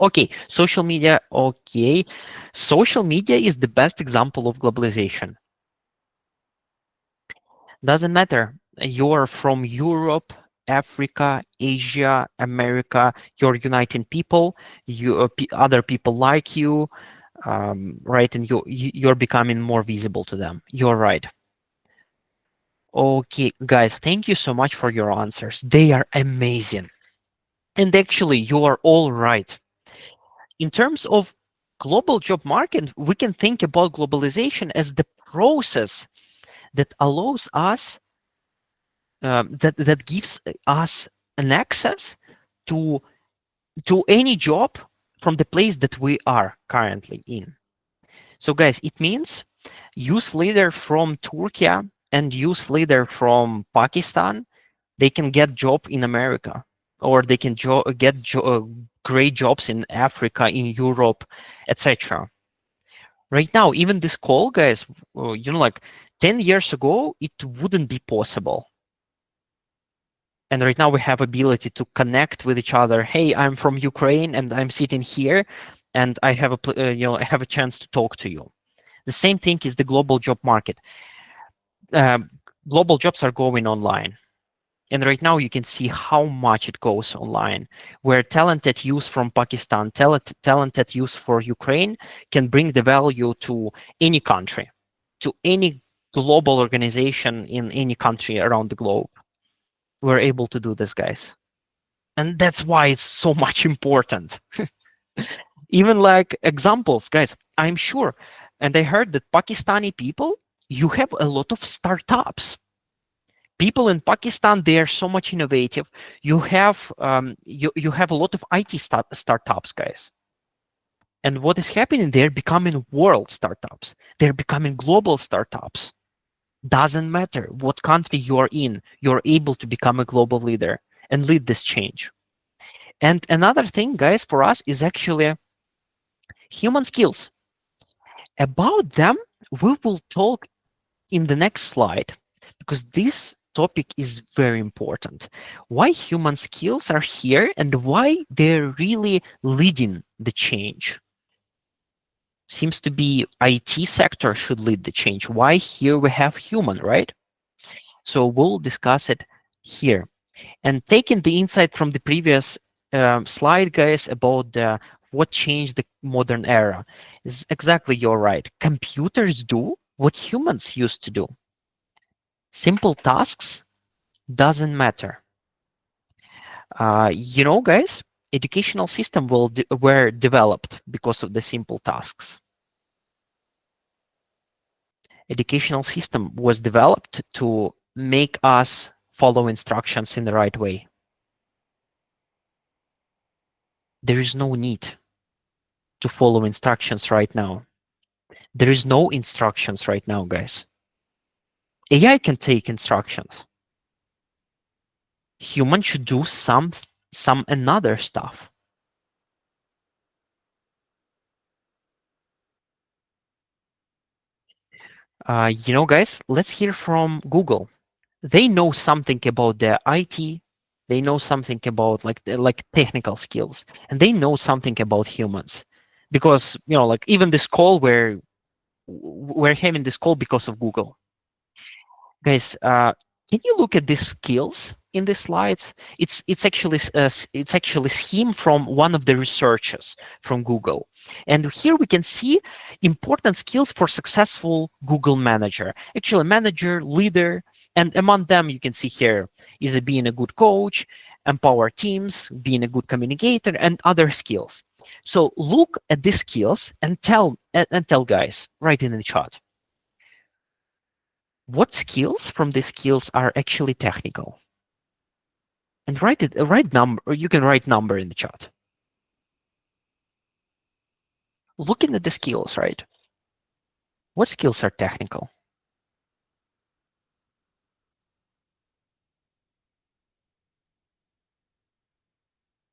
Okay, social media. Okay, social media is the best example of globalization. Doesn't matter. You're from Europe, Africa, Asia, America. You're uniting people. Other people like you, right? And you're becoming more visible to them. You're right. Okay, guys, thank you so much for your answers. They are amazing. And actually, you are all right. In terms of global job market, we can think about globalization as the process that allows us, that gives us an access to any job from the place that we are currently in. So, guys, it means youth leader from Turkey and youth leader from Pakistan, they can get job in America, or they can get great jobs in Africa, in Europe, etc. Right now, even this call, guys, like 10 years ago, it wouldn't be possible. And right now we have ability to connect with each other. Hey, I'm from Ukraine and I'm sitting here and I have I have a chance to talk to you. The same thing is the global job market. Um, Global jobs are going online. And right now you can see how much it goes online, where talented youth from Pakistan, talented youth for Ukraine can bring the value to any country, to any global organization in any country around the globe. We're able to do this, guys. And that's why it's so much important. Even like examples, guys, I'm sure, and I heard that Pakistani people, you have a lot of startups. People in Pakistan, they are so much innovative. You have you have a lot of IT startups, guys. And what is happening? They're becoming world startups. They're becoming global startups. Doesn't matter what country you are in, you're able to become a global leader and lead this change. And another thing, guys, for us is actually human skills. About them, we will talk in the next slide, because this topic is very important. Why human skills are here and why they're really leading the change. Seems to be IT sector should lead the change. Why here we have human, right? So we'll discuss it here. And taking the insight from the previous slide, guys, about what changed the modern era, is exactly you're right. Computers do what humans used to do. Simple tasks doesn't matter. Guys, educational system were developed because of the simple tasks. Educational system was developed to make us follow instructions in the right way. There is no need to follow instructions right now. There is no instructions right now, guys. AI can take instructions. Human should do some another stuff. Guys, let's hear from Google. They know something about the IT. They know something about like technical skills, and they know something about humans, because like even this call, we're having this call because of Google. Guys, can you look at these skills in the slides? It's actually scheme from one of the researchers from Google, and here we can see important skills for successful Google manager. Actually, manager, leader, and among them you can see here is being a good coach, empower teams, being a good communicator, and other skills. So look at these skills and tell guys right in the chat. What skills from these skills are actually technical? And write number, or you can write number in the chat. Looking at the skills, right? What skills are technical?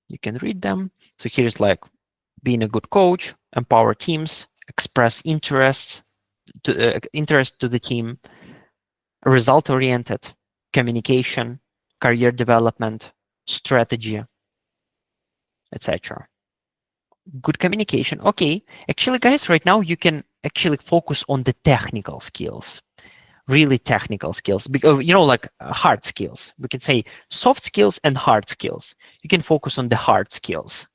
You can read them. So here's like being a good coach, empower teams, express interest to the team, result oriented, communication, career development, strategy, etc. Good communication. Okay. Actually, guys, right now you can actually focus on the technical skills, really technical skills, because like hard skills. We can say soft skills and hard skills. You can focus on the hard skills.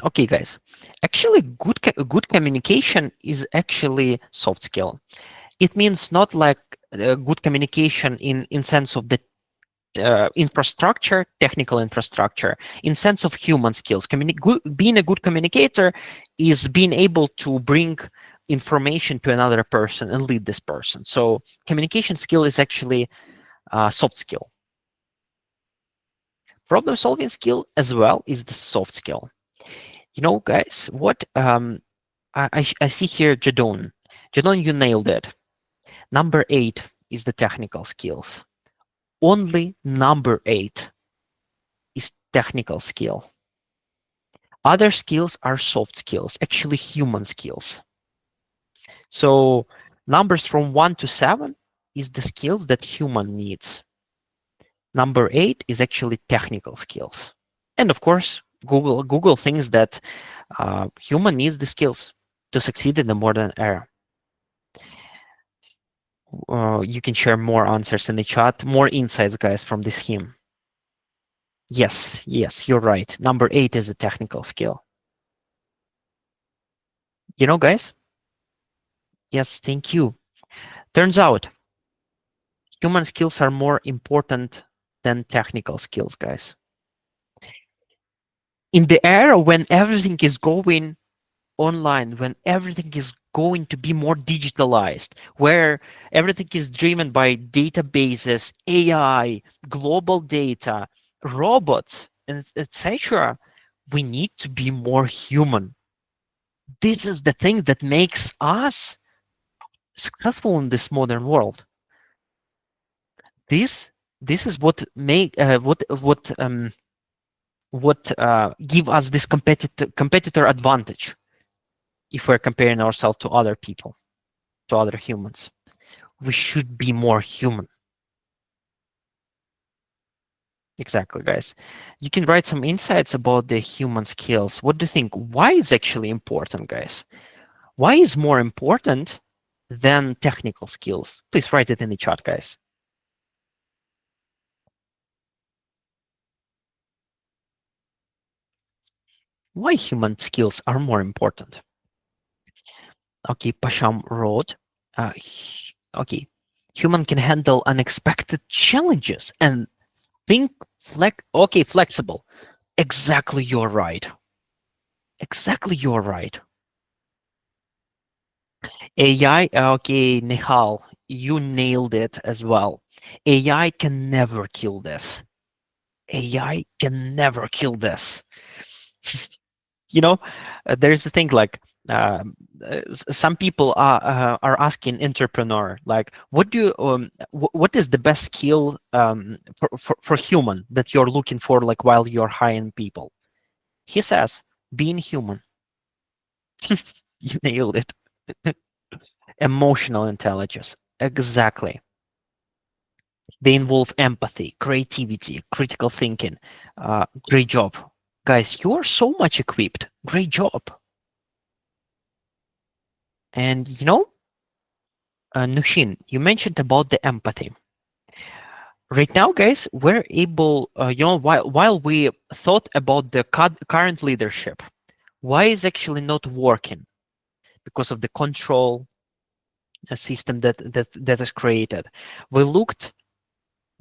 Okay, guys. Actually, good communication is actually soft skill. It means not like good communication in sense of the infrastructure, technical infrastructure, in sense of human skills. Being a good communicator is being able to bring information to another person and lead this person. So communication skill is actually a soft skill. Problem solving skill as well is the soft skill. Guys, what I see here, Jadon. Jadon, you nailed it. Number 8 is the technical skills. Only number 8 is technical skill. Other skills are soft skills, actually human skills. So numbers from 1 to 7 is the skills that human needs. Number 8 is actually technical skills. And of course, Google thinks that human needs the skills to succeed in the modern era. You can share more answers in the chat, more insights, guys, from this scheme. Yes, you're right. Number 8 is a technical skill. Guys? Yes, thank you. Turns out human skills are more important than technical skills, guys. In the era when everything is going online, when everything is going to be more digitalized, where everything is driven by databases, AI, global data, robots, and etc., we need to be more human. This is the thing that makes us successful in this modern world. This is what make what give us this competitor advantage if we're comparing ourselves to other people, to other humans. We should be more human. Exactly, guys. You can write some insights about the human skills. What do you think? Why is actually important, guys? Why is more important than technical skills? Please write it in the chat, guys. Why human skills are more important? Okay, Pasham wrote, okay, human can handle unexpected challenges and think flexible. Exactly, you're right. Exactly, you're right. AI, okay, Nihal, you nailed it as well. AI can never kill this. AI can never kill this. you know there's a thing like some people are asking entrepreneur like what is the best skill for human that you're looking for, like while you're hiring people. He says being human. You nailed it. Emotional intelligence, exactly. They involve empathy, creativity, critical thinking. Great job, guys, you are so much equipped. Great job. And Nushin, you mentioned about the empathy. Right now, guys, we're able, while we thought about the current leadership, why is actually not working? Because of the control system that is created. We looked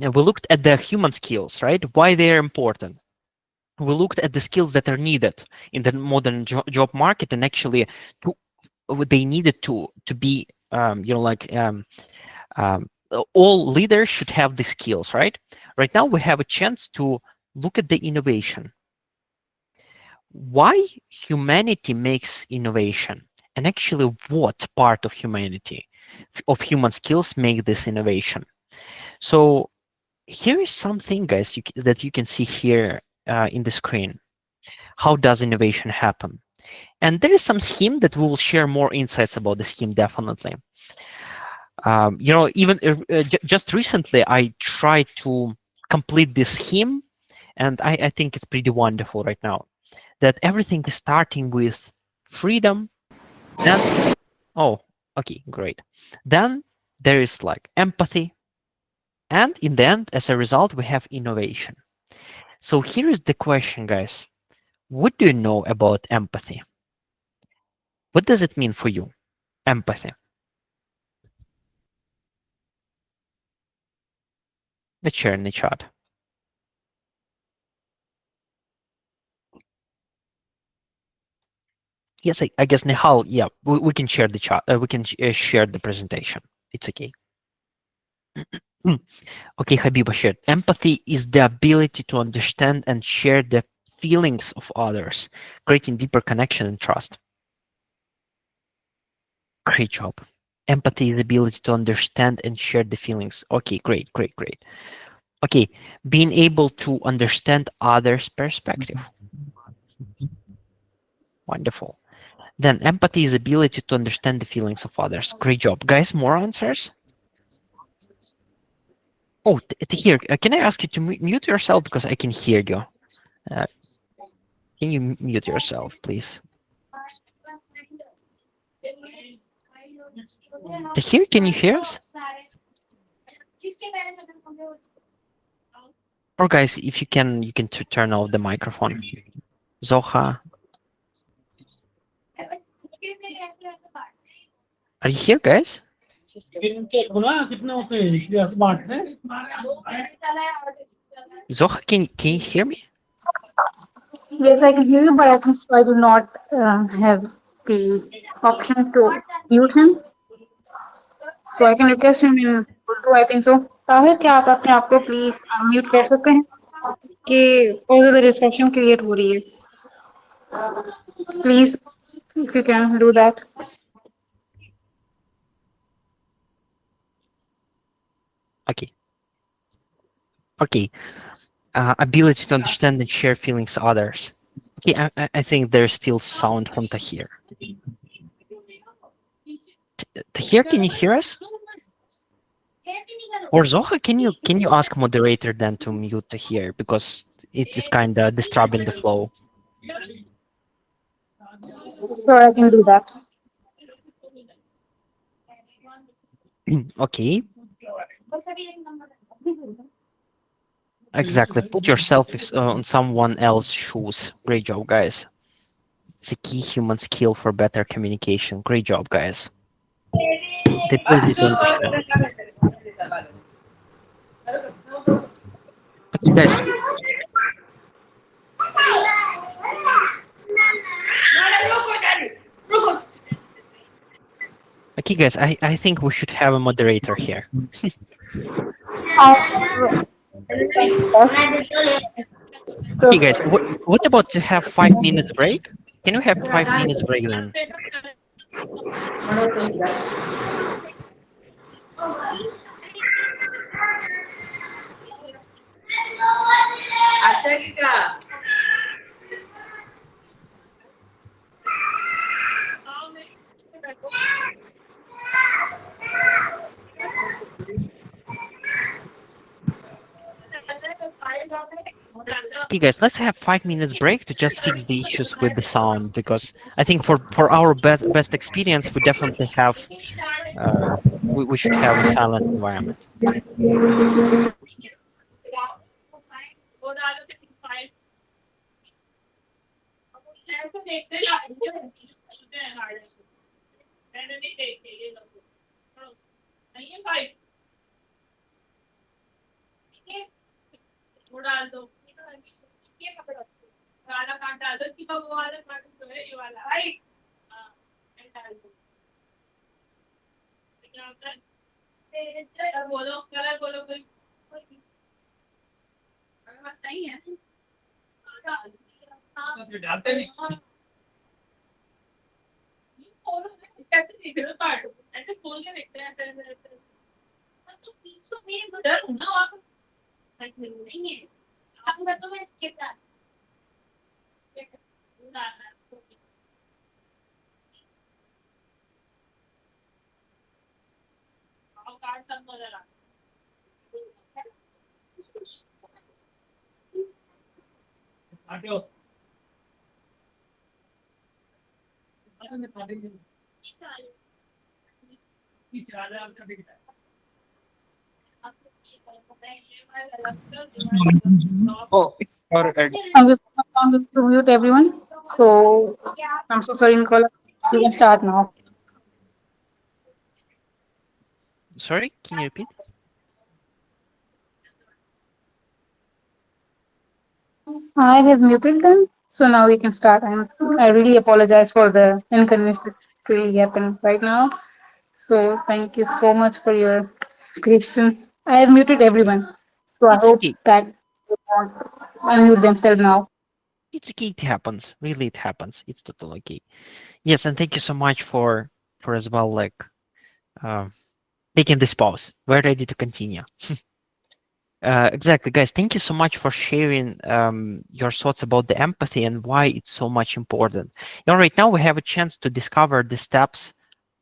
at the human skills, right? Why they are important. We looked at the skills that are needed in the modern job market, and actually, they needed to be, um, all leaders should have the skills, right? Right now, we have a chance to look at the innovation. Why humanity makes innovation, and actually what part of humanity, of human skills, make this innovation. So here is something, guys, that you can see here in the screen. How does innovation happen? And there is some scheme that we will share more insights about the scheme, definitely. Even just recently, I tried to complete this scheme, and I think it's pretty wonderful right now that everything is starting with freedom. Then, oh, okay, great. Then there is like empathy, and in the end, as a result, we have innovation. So here is the question, guys. What do you know about empathy? What does it mean for you? Empathy. Let's share in the chat. Yes, I guess Nihal, yeah, we can share the chat. We can share the presentation. It's okay. Okay, Habiba shared. Empathy is the ability to understand and share the feelings of others, creating deeper connection and trust. Great job. Empathy is the ability to understand and share the feelings. Okay, great, great, great. Okay, being able to understand others' perspective. Wonderful. Then empathy is the ability to understand the feelings of others. Great job. Guys, more answers? Oh, here, can I ask you to mute yourself because I can hear you? Uh, can you mute yourself, please? Here, can you hear us? Or guys, if you can turn off the microphone. Zoha, are you here, guys? Zoha, can you hear me? Yes, I can hear you, but I think so I do not have the option to mute him. So I can request him in Urdu, I think so. Tahir क्या आप अपने आप को please unmute कर सकते हैं कि बहुत ज़्यादा डिस्कशन क्रिएट हो रही है please if you can do that Okay, okay. Ability to understand and share feelings of others. Okay, I think there's still sound from Tahir. Tahir, can you hear us? Or Zoha, can you ask moderator then to mute Tahir because it is kind of disturbing the flow. so I can do that. Okay, exactly. Put yourself on someone else's shoes. Great job, guys. It's a key human skill for better communication. Great job, guys. The ability to understand. Okay, guys. Okay, guys. I think we should have a moderator here. I have yes. So Okay, guys. What about to have 5 minutes break? Can we have 5 minutes break then? Okay, guys, let's have 5 minutes break to just fix the issues with the sound because I think for our best experience, we definitely have we should have a silent environment. Oh, I'm just going to mute everyone. So I'm so sorry, Nicola. You can start now. sorry, can you repeat? I have muted them, so now we can start. I really apologize for the inconvenience that really happened right now. So thank you so much for your patience. I have muted everyone, so I It's hope okay. that they won't unmute themselves now. It's okay. It happens. Really, it happens. It's totally okay. Yes, and thank you so much for as well like uh, taking this pause. We're ready to continue. Exactly, guys. Thank you so much for sharing your thoughts about the empathy and why it's so much important. Right now we have a chance to discover the steps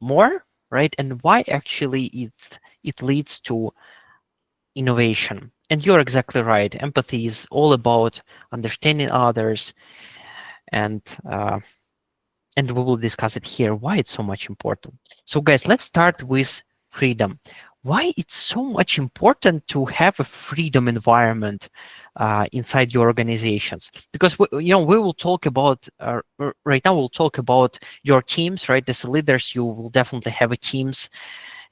more, right, and why actually it leads to innovation. And you're exactly right. Empathy is all about understanding others, and uh, and we will discuss it here why it's so much important. So guys, let's start with freedom. Why it's so much important to have a freedom environment inside your organizations? Because we will talk about right now. We'll talk about your teams, right? As leaders, you will definitely have a teams,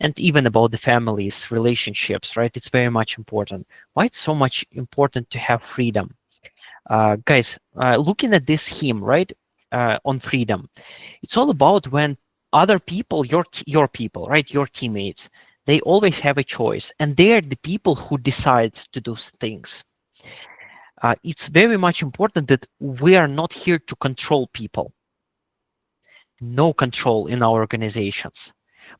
and even about the families, relationships, right? It's very much important. Why it's so much important to have freedom, guys? Looking at this scheme, right, on freedom, it's all about when other people, your people, right, your teammates, they always have a choice, and they're the people who decide to do things. It's very much important that we are not here to control people. No control in our organizations.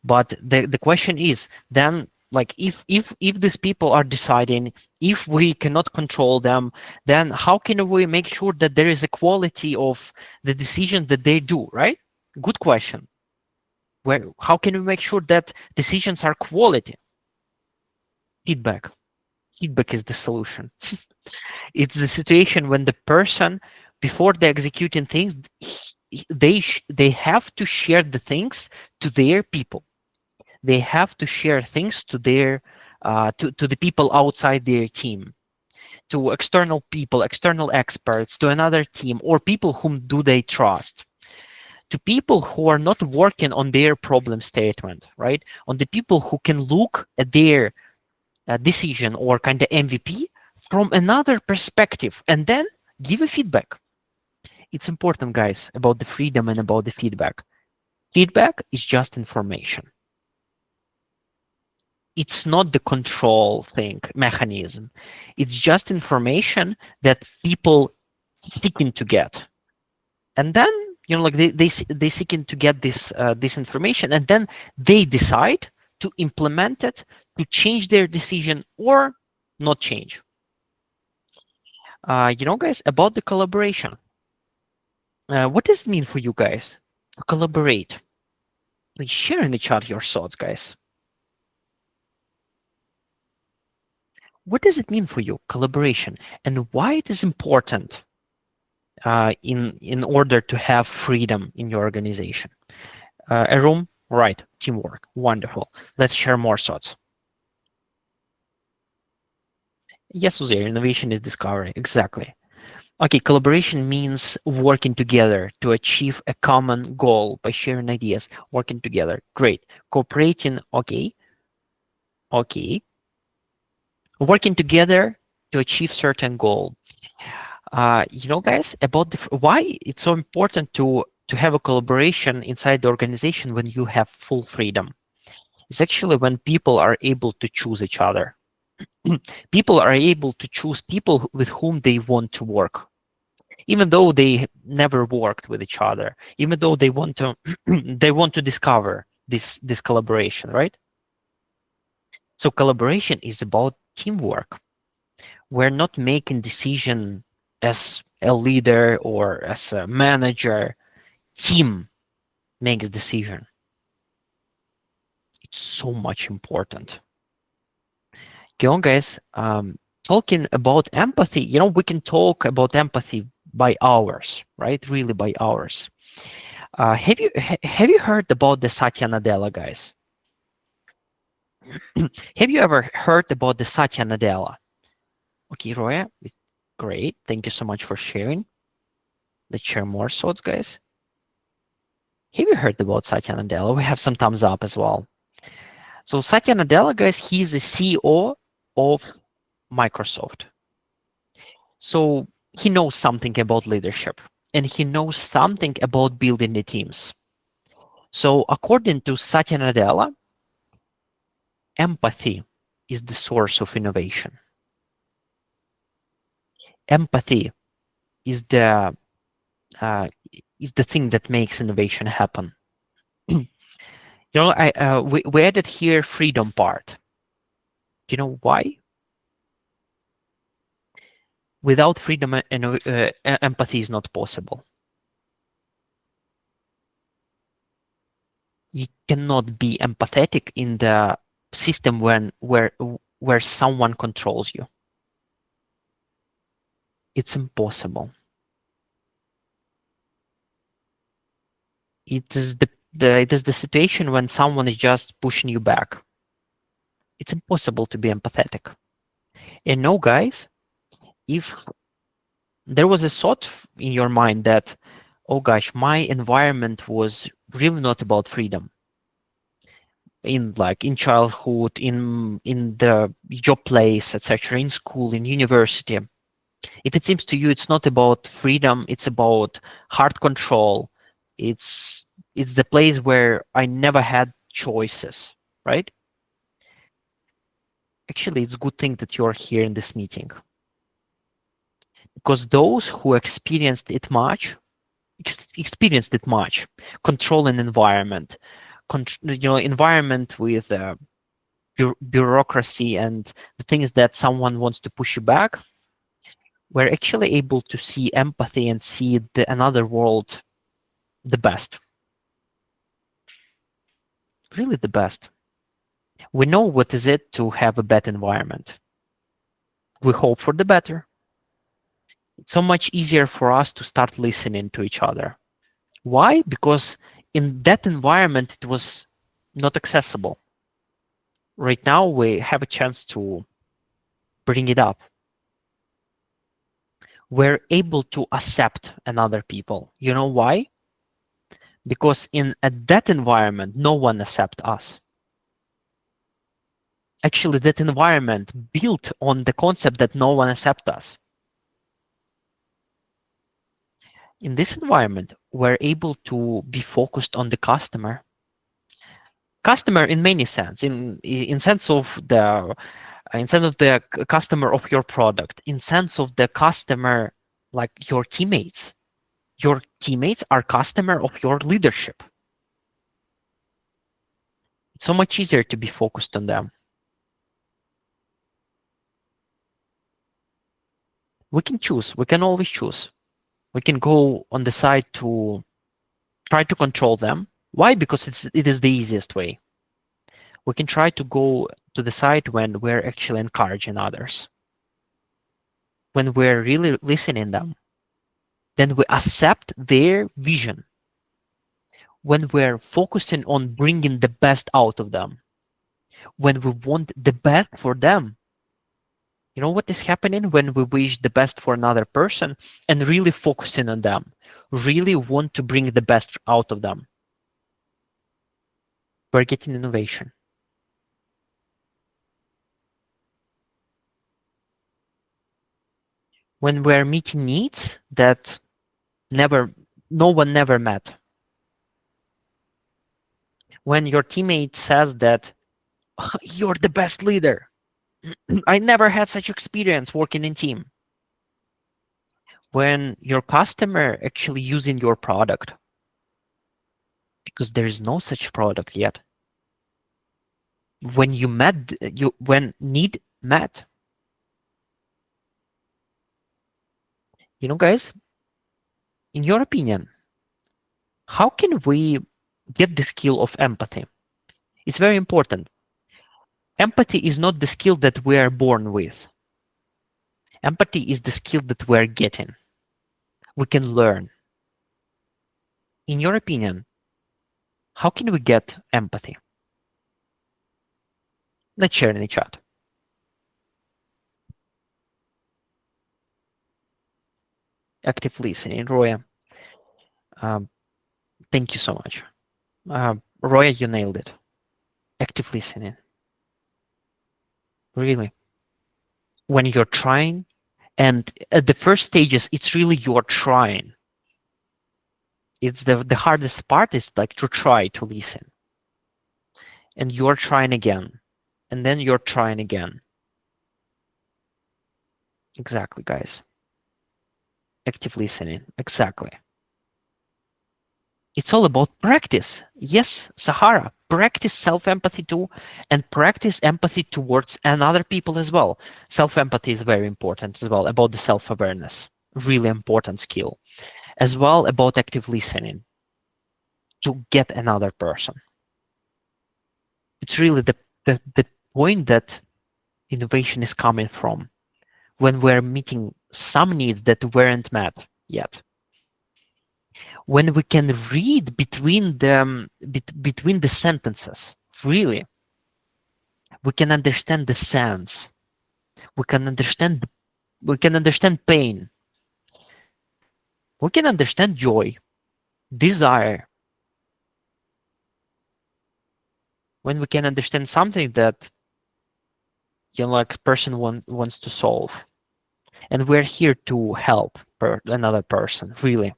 But the question is then, like, if these people are deciding, if we cannot control them, then how can we make sure that there is a quality of the decision that they do, right? Good question. Where, how can we make sure that decisions are quality? Feedback is the solution. It's the situation when the person, before they executing things, they have to share the things to their people. They have to share things to their to the people outside their team, to external people, external experts, to another team, or people whom do they trust, to people who are not working on their problem statement, right? On the people who can look at their decision or kind of MVP from another perspective and then give a feedback. It's important, guys, about the freedom and about the feedback. Feedback is just information. It's not the control thing mechanism. It's just information that people seeking to get, and then like they seeking to get this information, and then they decide to implement it, to change their decision or not change. Guys, about the collaboration. What does it mean for you guys to collaborate? Please share in the chat your thoughts, guys. What does it mean for you, collaboration, and why it is important in order to have freedom in your organization? A room, right? Teamwork, wonderful. Let's share more thoughts. Yes, Uzair, innovation is discovery. Exactly. Okay, collaboration means working together to achieve a common goal by sharing ideas, working together. Great. Cooperating, okay. Okay. Working together to achieve certain goal. Guys, about why it's so important to have a collaboration inside the organization when you have full freedom. It's actually when people are able to choose each other. People are able to choose people with whom they want to work, even though they never worked with each other, even though they want to they want to discover this collaboration, right? So collaboration is about teamwork. We're not making decision as a leader or as a manager. Team makes decision. It's so much important. Go on, guys. Talking about empathy, we can talk about empathy by hours, right? Really by hours. Have you heard about the Satya Nadella, guys? Have you ever heard about the Satya Nadella? Okay, Roya, great. Thank you so much for sharing. Let's share more thoughts, guys. Have you heard about Satya Nadella? We have some thumbs up as well. So Satya Nadella, guys, he's the CEO of Microsoft. So he knows something about leadership and he knows something about building the teams. So according to Satya Nadella, empathy is the source of innovation. Empathy is uh, the thing that makes innovation happen. We added here freedom part. Do you know why? Without freedom, empathy is not possible. You cannot be empathetic in the system where someone controls you. It's impossible. It is the situation when someone is just pushing you back. It's impossible to be empathetic. And no, guys, if there was a thought in your mind that, oh gosh, my environment was really not about freedom in childhood, in the job place, etc., in school, in university. If it seems to you it's not about freedom, it's about hard control, it's it's the place where I never had choices, right? Actually, it's a good thing that you're here in this meeting, because those who experienced it much, control an environment, environment with bureaucracy and the things that someone wants to push you back, we're actually able to see empathy and see another world the best, really the best. We know what is it to have a bad environment. We hope for the better. It's so much easier for us to start listening to each other. Why? Because in that environment, it was not accessible. Right now, we have a chance to bring it up. We're able to accept another people. You know why? Because in that environment, no one accepts us. Actually, that environment built on the concept that no one accepts us. In this environment, we're able to be focused on the customer in many sense, in sense of the customer of your product, in sense of the customer, like your teammates are customer of your leadership. It's so much easier to be focused on them. We can choose, we can always choose. We can go on the side to try to control them. Why? Because it is the easiest way. We can try to go to the side when we're actually encouraging others, when we're really listening them, then we accept their vision, when we're focusing on bringing the best out of them, when we want the best for them. You know what is happening when we wish the best for another person and really focusing on them, really want to bring the best out of them? We're getting innovation. When we're meeting needs that never no one never met. When your teammate says that you're the best leader, I never had such experience working in team. When your customer actually using your product, because there is no such product yet. When when need met. Guys, in your opinion, how can we get the skill of empathy? It's very important. Empathy is not the skill that we are born with. Empathy is the skill that we're getting. we can learn. In your opinion, how can we get empathy? Let's share in the chat. Active listening, Roya. Um, thank you so much. Roya, you nailed it. Active listening. Really. When you're trying, and at the first stages, it's really you're trying. It's the hardest part is like to try to listen. And you're trying again. And then you're trying again. Exactly, guys. Active listening. Exactly. It's all about practice. Yes, Sahara, practice self-empathy too, and practice empathy towards another people as well. Self-empathy is very important as well, about the self-awareness. Really important skill. As well about active listening to get another person. It's really the point that innovation is coming from when we're meeting some needs that weren't met yet. When we can read between the sentences, really, we can understand the sense. We can understand pain. We can understand joy, desire. When we can understand something that like a person wants to solve, and we're here to help another person. Really,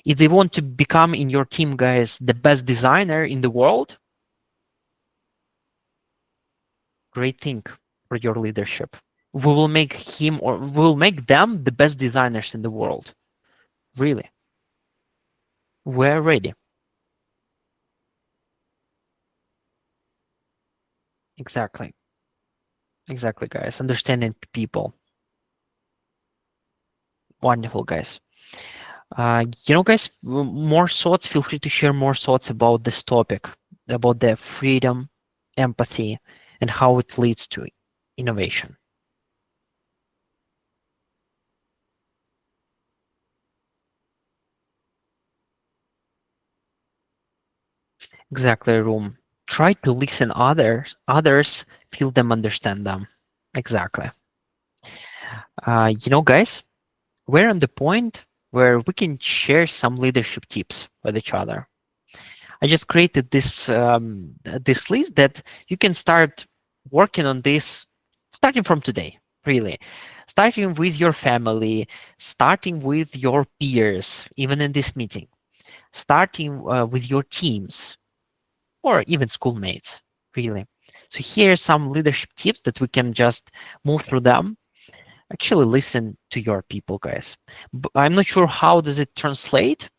if they want to become in your team, guys, the best designer in the world, great thing for your leadership. We will make him or we will make them the best designers in the world. Really, we're ready. Exactly. Exactly, guys. Understanding people. Wonderful, guys. Guys, more thoughts. Feel free to share more thoughts about this topic, about the freedom, empathy, and how it leads to innovation. Exactly, Room. Try to listen others, feel them, understand them. Exactly. Guys, we're on the point where we can share some leadership tips with each other. I just created this list that you can start working on this starting from today, really. Starting with your family, starting with your peers, even in this meeting, starting with your teams or even schoolmates, really. So here are some leadership tips that we can just move through them. Actually listen to your people, guys. I'm not sure how does it translate,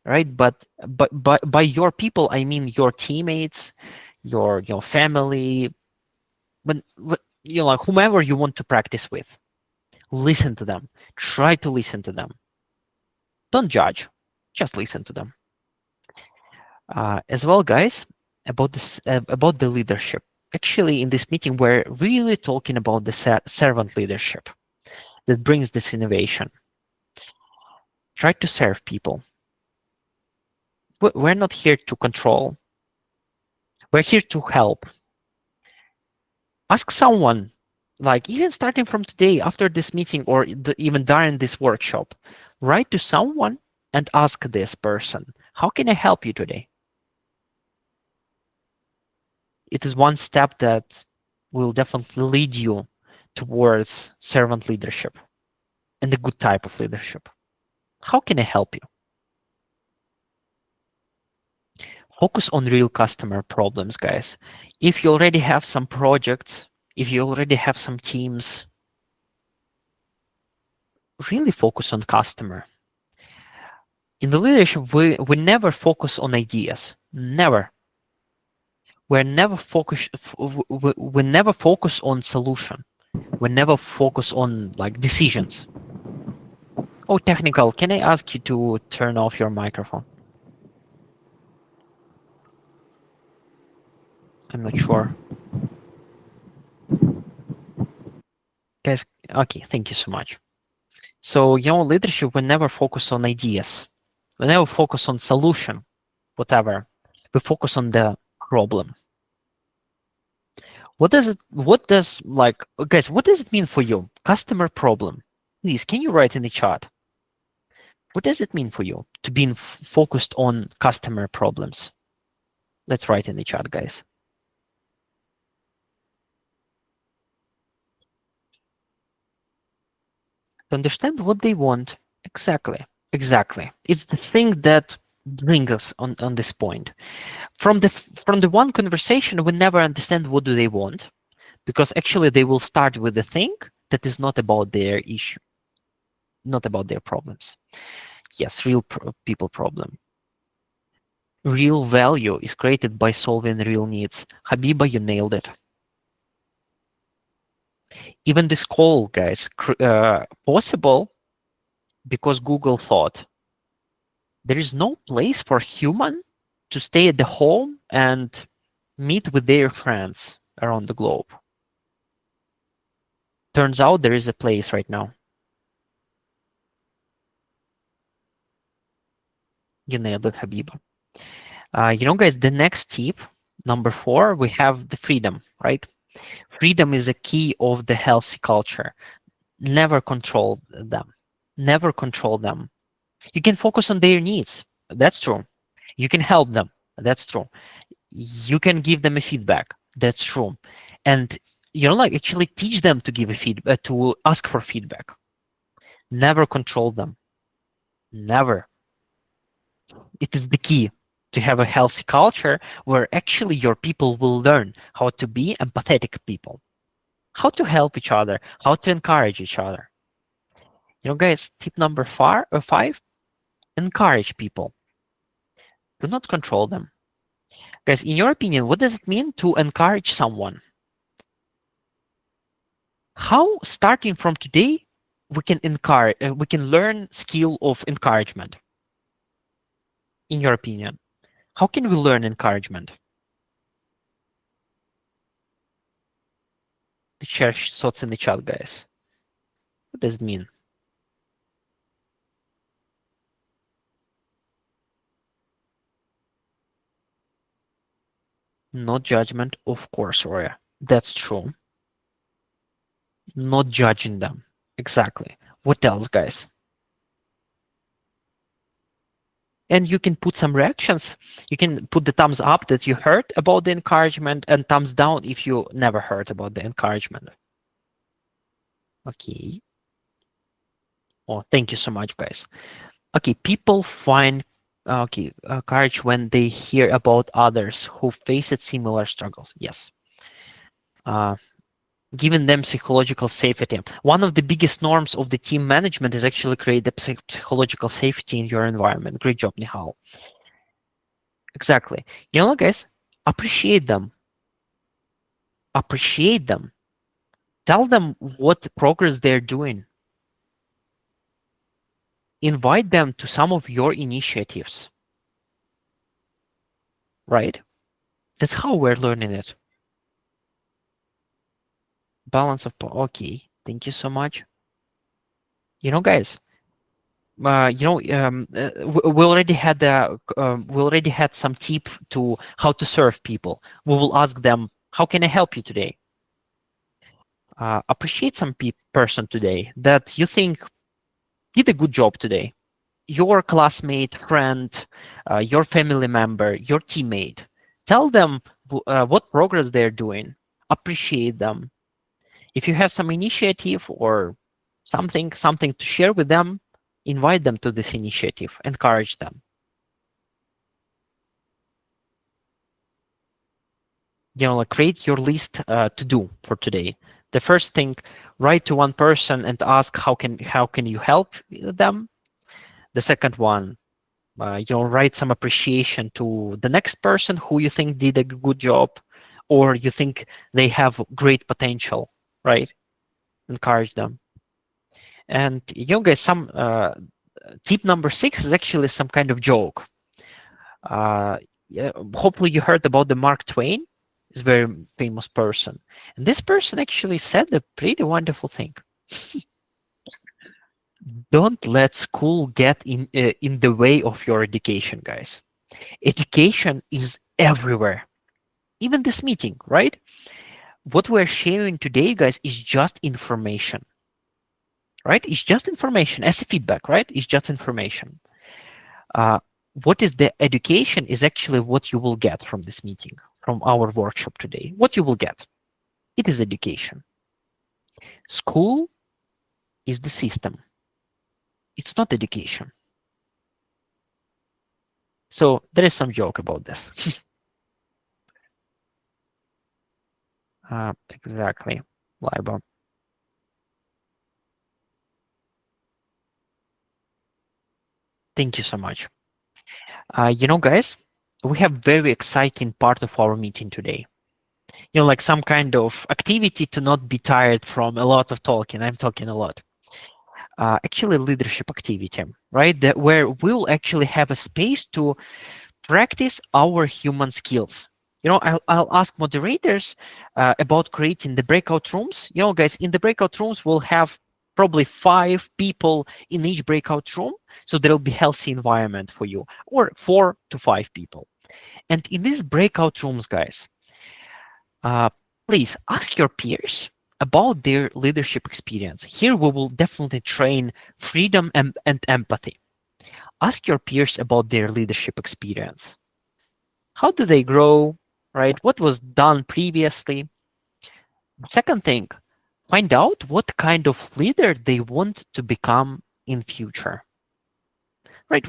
right? But by your people, I mean your teammates, your family, but like whomever you want to practice with. Listen to them. Try to listen to them. Don't judge. Just listen to them. As well, guys, about the leadership. Actually, in this meeting, we're really talking about the servant leadership that brings this innovation. Try to serve people. We're not here to control. We're here to help. Ask someone, like even starting from today, after this meeting, or even during this workshop, write to someone and ask this person, how can I help you today? It is one step that will definitely lead you towards servant leadership and a good type of leadership. How can I help you? Focus on real customer problems, guys. If you already have some projects, if you already have some teams, really focus on customer. In the leadership, we never focus on ideas. Never. We never focus on solution. We never focus on like decisions. Oh, technical. Can I ask you to turn off your microphone? I'm not sure. Guys, okay, thank you so much. So, leadership will never focus on ideas. We never focus on solution, whatever. We focus on the problem. Guys, what does it mean for you? Customer problem. Please, can you write in the chat? What does it mean for you to be focused on customer problems? Let's write in the chat, guys. To understand what they want. Exactly. Exactly. It's the thing that brings us on this point. From the one conversation, we never understand what do they want, because actually they will start with the thing that is not about their issue, not about their problems. Yes, real people problem. Real value is created by solving real needs. Habiba, you nailed it. Even this call, guys, possible because Google thought there is no place for human to stay at the home and meet with their friends around the globe. Turns out there is a place right now. You nailed it, Habiba. Guys, the next tip, number 4, we have the freedom, right? Freedom is a key of the healthy culture. Never control them. Never control them. You can focus on their needs. That's true. You can help them. That's true. You can give them a feedback. That's true. And actually teach them to give a feedback, to ask for feedback. Never control them. Never. It is the key to have a healthy culture where actually your people will learn how to be empathetic people, how to help each other, how to encourage each other. Guys, tip number 5, encourage people. Do not control them. Guys, in your opinion, what does it mean to encourage someone? How, starting from today, we can learn skill of encouragement? In your opinion, how can we learn encouragement? Share thoughts in the chat, guys. What does it mean? Not judgment, of course, Roya. That's true. Not judging them. Exactly. What else, guys? And you can put some reactions. You can put the thumbs up that you heard about the encouragement and thumbs down if you never heard about the encouragement. Okay. Oh, thank you so much, guys. Okay, people find courage when they hear about others who faced similar struggles. Yes. Uh, Giving them psychological safety. One of the biggest norms of the team management is actually create the psychological safety in your environment. Great job, Nihal. Exactly. Guys, appreciate them. Appreciate them. Tell them what progress they're doing. Invite them to some of your initiatives. Right? That's how we're learning it. Balance of okay. Thank you so much. Guys, we already had some tip to how to serve people. We will ask them, how can I help you today? Appreciate some person today that you think did a good job today. Your classmate, friend, your family member, your teammate. Tell them what progress they're doing. Appreciate them. If you have some initiative or something to share with them, invite them to this initiative, encourage them. Create your list to do for today. The first thing, write to one person and ask how can you help them. The second one, write some appreciation to the next person who you think did a good job, or you think they have great potential, right? Encourage them. And guys, some tip number 6 is actually some kind of joke. Hopefully you heard about the Mark Twain. He's a very famous person, and this person actually said a pretty wonderful thing. Don't let school get in the way of your education, guys. Education is everywhere. Even this meeting, right? What we're sharing today, guys, is just information, right? It's just information as a feedback, right? It's just information. Uh, what is the education is actually what you will get from this meeting, from our workshop today. What you will get, it is education. School is the system. It's not education. So there is some joke about this. Exactly, Libo. Thank you so much. Guys, we have very exciting part of our meeting today. Like some kind of activity to not be tired from a lot of talking. I'm talking a lot. Actually, leadership activity, right? That where we'll actually have a space to practice our human skills. I'll ask moderators about creating the breakout rooms. Guys, in the breakout rooms, we'll have probably 5 people in each breakout room. So there'll be healthy environment for you, or 4 to 5 people. And in these breakout rooms, guys, uh, please ask your peers about their leadership experience. Here, we will definitely train freedom and empathy. Ask your peers about their leadership experience. How do they grow, right? What was done previously? Second thing, find out what kind of leader they want to become in future. Right?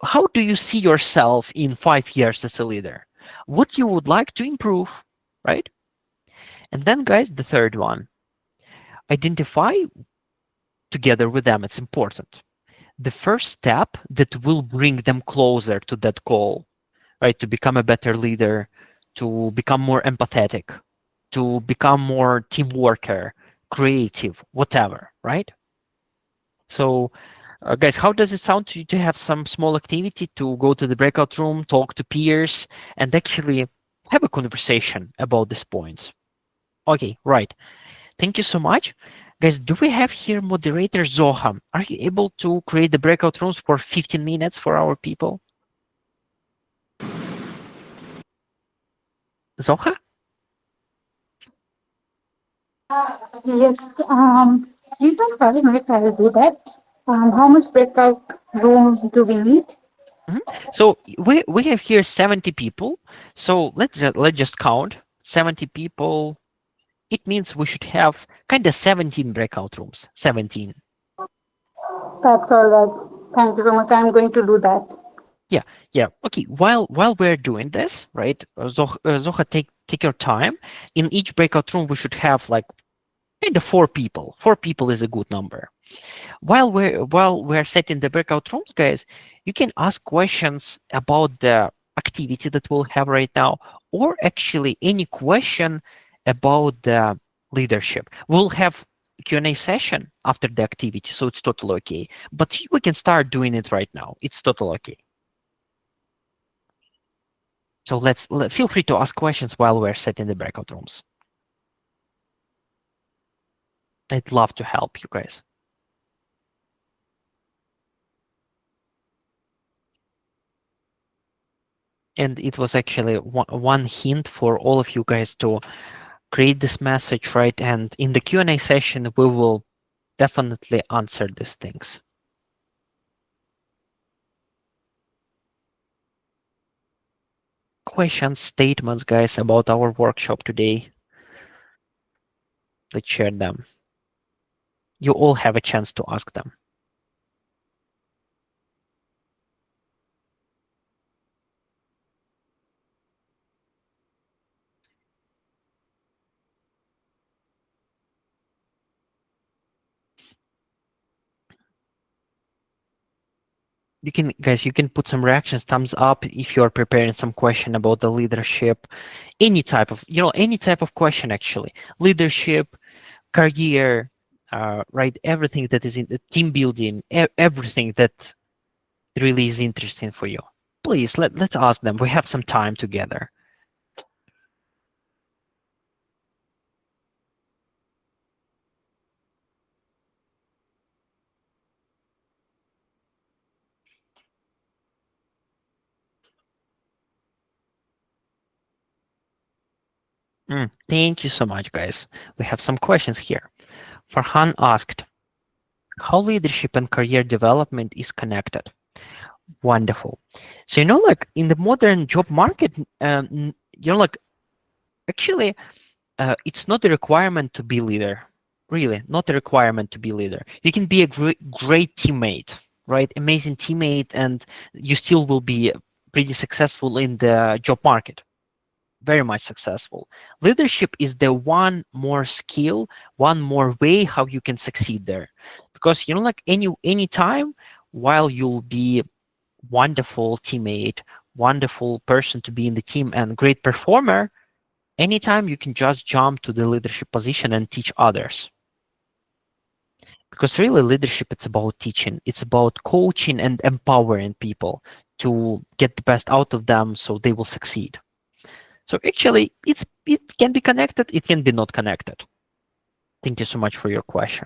How do you see yourself in 5 years as a leader? What you would like to improve, right? And then, guys, the third one, identify together with them. It's important. The first step that will bring them closer to that goal, right? To become a better leader, to become more empathetic, to become more team worker, creative, whatever, right? So, guys, how does it sound to you to have some small activity to go to the breakout room, talk to peers, and actually have a conversation about these points? Okay, right. Thank you so much. Guys, do we have here moderator Zoha? Are you able to create the breakout rooms for 15 minutes for our people? Zoha? Yes. In 5 minutes, I will do that. How much breakout rooms do we need? Mhm. So we have here 70 people. So let's just count 70 people. It means we should have kind of 17 breakout rooms. 17. That's all right. Thank you so much. I'm going to do that. Yeah, yeah. Okay. While we're doing this, right, Zoha, take your time. In each breakout room, we should have like kind of 4 people. 4 people is a good number. While we're setting the breakout rooms, guys, you can ask questions about the activity that we'll have right now, or actually any question about the leadership. We'll have Q&A session after the activity, so it's totally okay. But we can start doing it right now. It's totally okay. So feel free to ask questions while we're setting the breakout rooms. I'd love to help you guys. And it was actually one hint for all of you guys to create this message, right? And in the Q&A session, we will definitely answer these things. Questions, statements, guys, about our workshop today. Let's share them. You all have a chance to ask them. You can put some reactions, thumbs up if you're preparing some question about the leadership, any type of, any type of question actually. Leadership, career, right? Everything that is in the team building, everything that really is interesting for you. Please let's ask them. We have some time together. Thank you so much, guys. We have some questions here. Farhan asked, how leadership and career development is connected? Wonderful. So, like in the modern job market, like actually, it's not a requirement to be leader. Really, not a requirement to be leader. You can be a great teammate, right? Amazing teammate, and you still will be pretty successful in the job market. Very much successful. Leadership is the one more skill, one more way how you can succeed there. Because like any time while you'll be wonderful teammate, wonderful person to be in the team and great performer, anytime you can just jump to the leadership position and teach others. Because really leadership it's about teaching, it's about coaching and empowering people to get the best out of them so they will succeed. So actually, it can be connected, it can be not connected. Thank you so much for your question.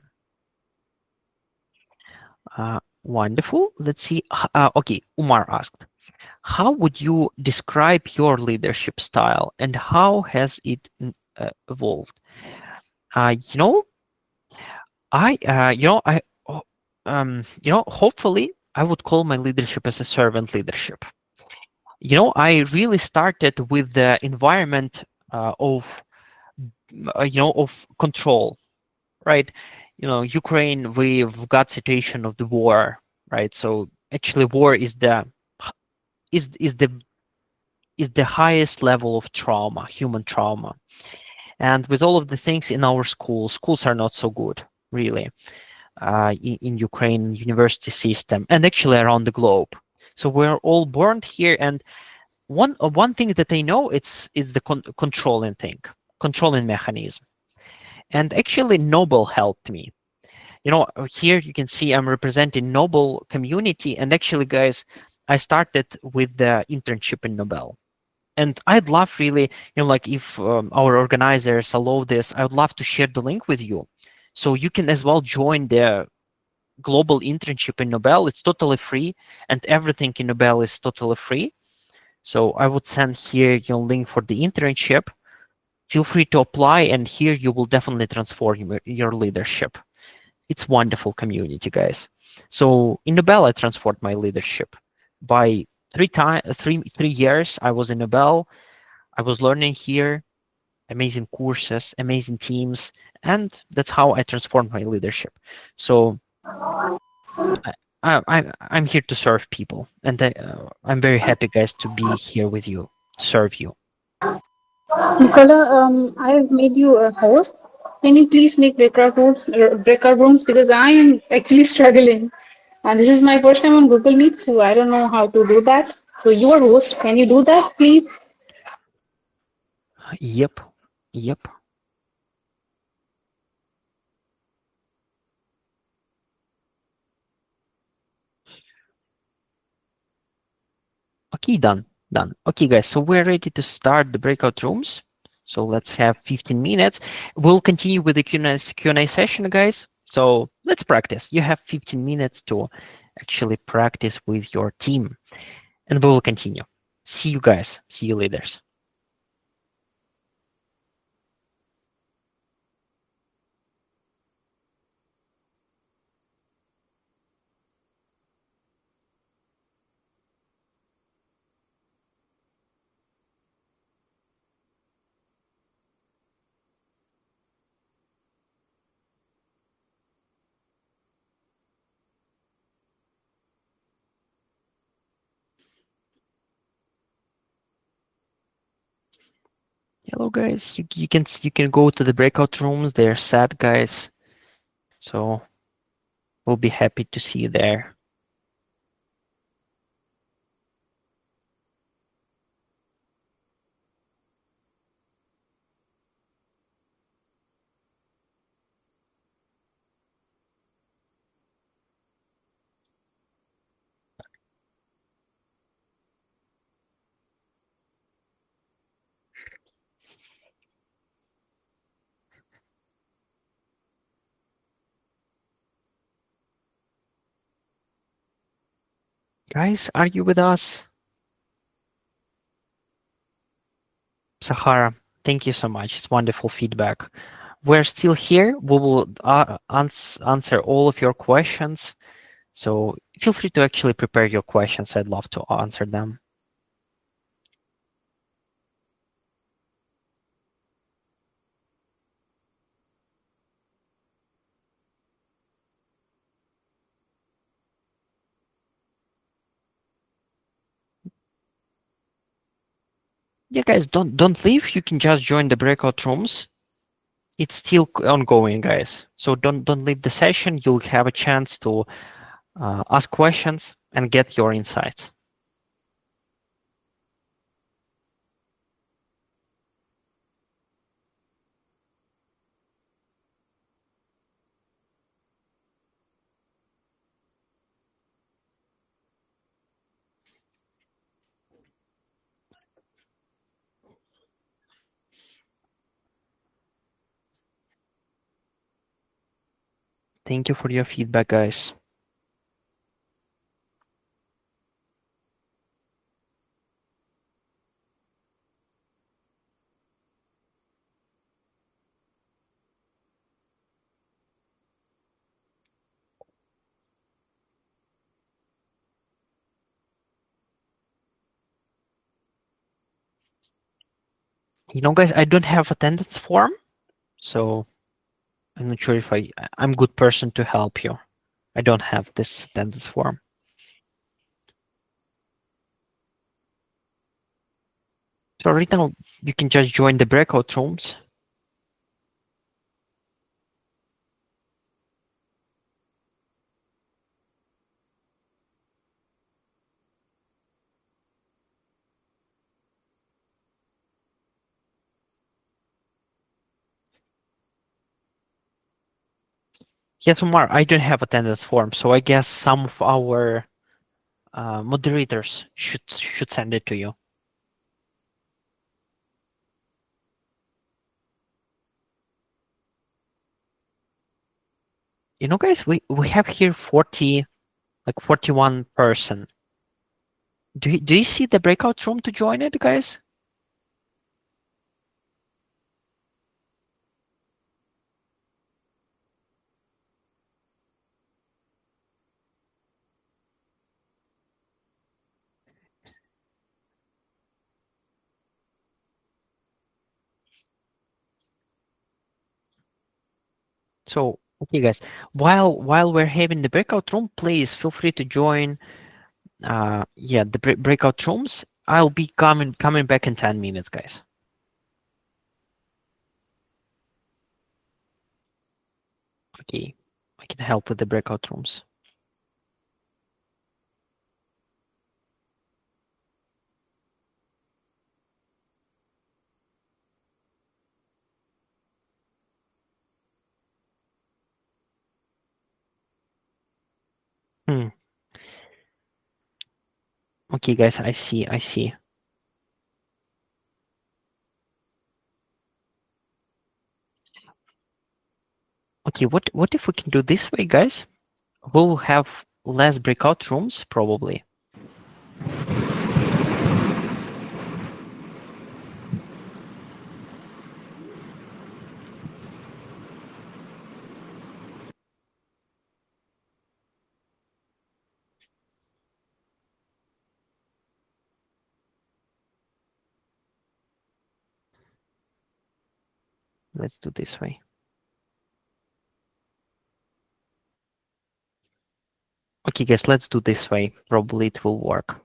Wonderful. Let's see. Okay, Umar asked, how would you describe your leadership style and how has it evolved? Uh, you know, I hopefully I would call my leadership as a servant leadership. I really started with the environment of control, right? Ukraine, we've got situation of the war, right? So actually, war is the is the highest level of trauma, human trauma. And with all of the things in our schools are not so good, really, in Ukraine university system, and actually around the globe. So we're all born here, and one thing that I know it's is the controlling thing, controlling mechanism. And actually, Nobel helped me. Here you can see I'm representing Nobel community, and actually, guys, I started with the internship in Nobel. And I'd love really, like if our organizers allow this, I would love to share the link with you. So you can as well join the global internship in Nobel. It's totally free, and everything in Nobel is totally free. So I would send here your link for the internship. Feel free to apply, and here you will definitely transform your leadership. It's wonderful community, guys. So in Nobel, I transformed my leadership by 3 years. I was in Nobel. I was learning here, amazing courses, amazing teams, and that's how I transformed my leadership. So I, I'm here to serve people, and I'm very happy, guys, to be here with you, serve you. Mykola, I have made you a host. Can you please make breakout rooms because I am actually struggling, and this is my first time on Google Meet, so I don't know how to do that. So you are host. Can you do that, please? Yep, yep. Okay, done, done. Okay, guys, so we're ready to start the breakout rooms. So let's have 15 minutes. We'll continue with the Q&A session, guys. So let's practice. You have 15 minutes to actually practice with your team, and we will continue. See you guys. See you leaders. Hello, guys. You can go to the breakout rooms. They're sad, guys. So we'll be happy to see you there. Guys, are you with us? Sahara. Thank you so much. It's wonderful feedback. We're still here. We will answer all of your questions. So feel free to actually prepare your questions. I'd love to answer them. Yeah, guys, don't leave. You can just join the breakout rooms. It's still ongoing, guys. So don't leave the session. You'll have a chance to ask questions and get your insights. Thank you for your feedback, guys. Guys, I don't have attendance form, so I'm not sure if I'm good person to help you. I don't have this attendance form. So right now you can just join the breakout rooms. Yes, Umar, I don't have attendance form, so I guess some of our moderators should send it to you. Guys, we have here 41 person. Do you see the breakout room to join it, guys? So okay, guys, while we're having the breakout room, please feel free to join. Yeah, the breakout rooms. I'll be coming back in 10 minutes, guys. Okay, I can help with the breakout rooms. Hmm. Okay, guys, I see. I see. Okay, what if we can do this way, guys? We'll have less breakout rooms, probably. Let's do this way. Okay, guys, let's do this way. Probably it will work.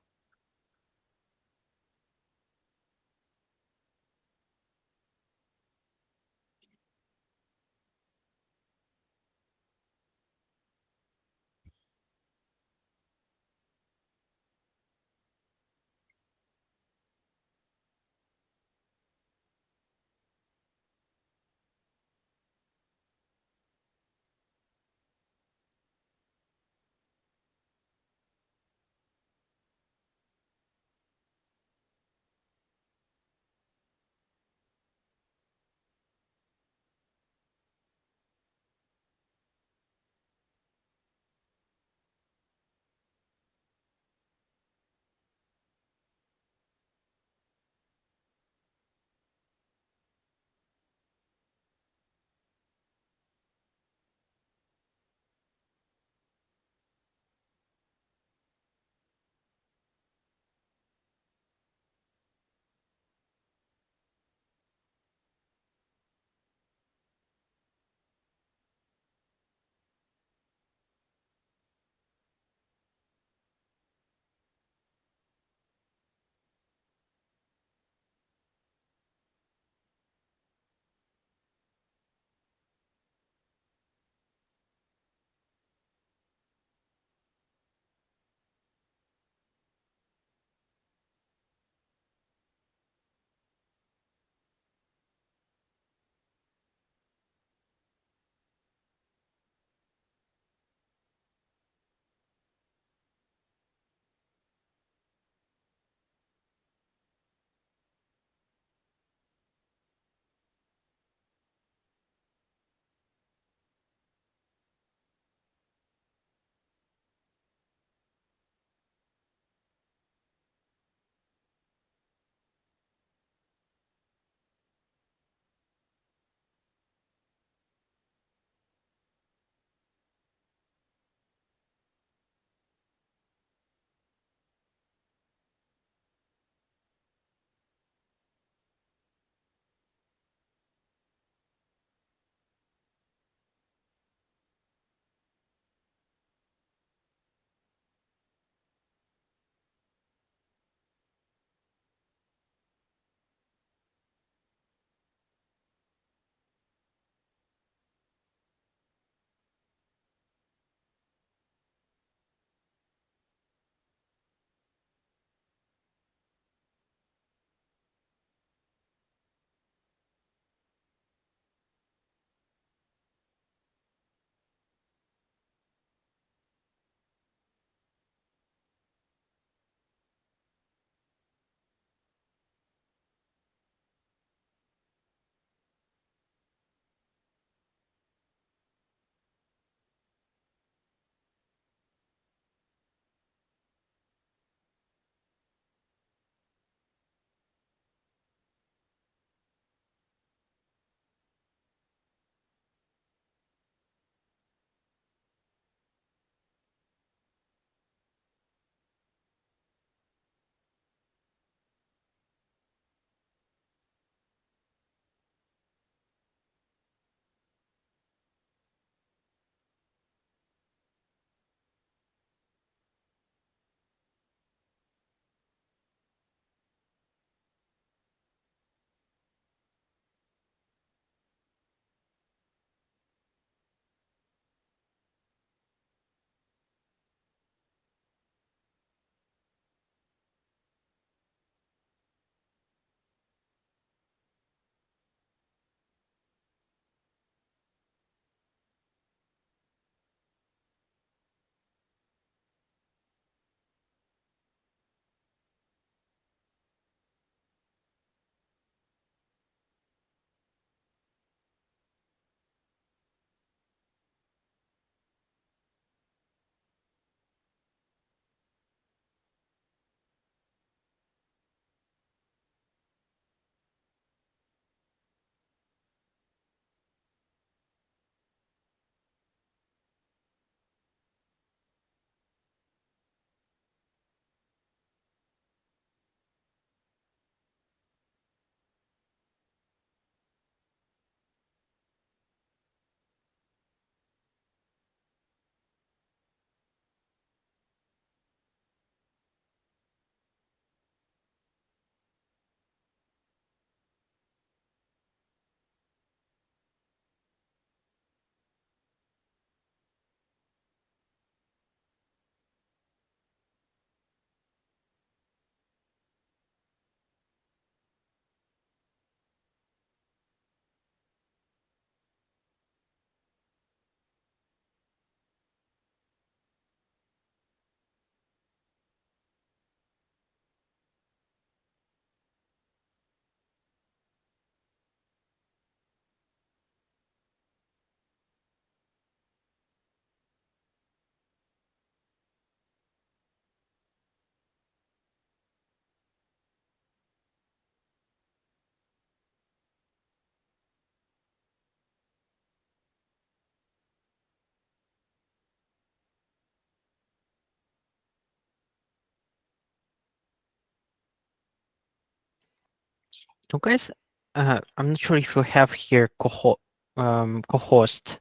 You guys, I'm not sure if you have here co-host,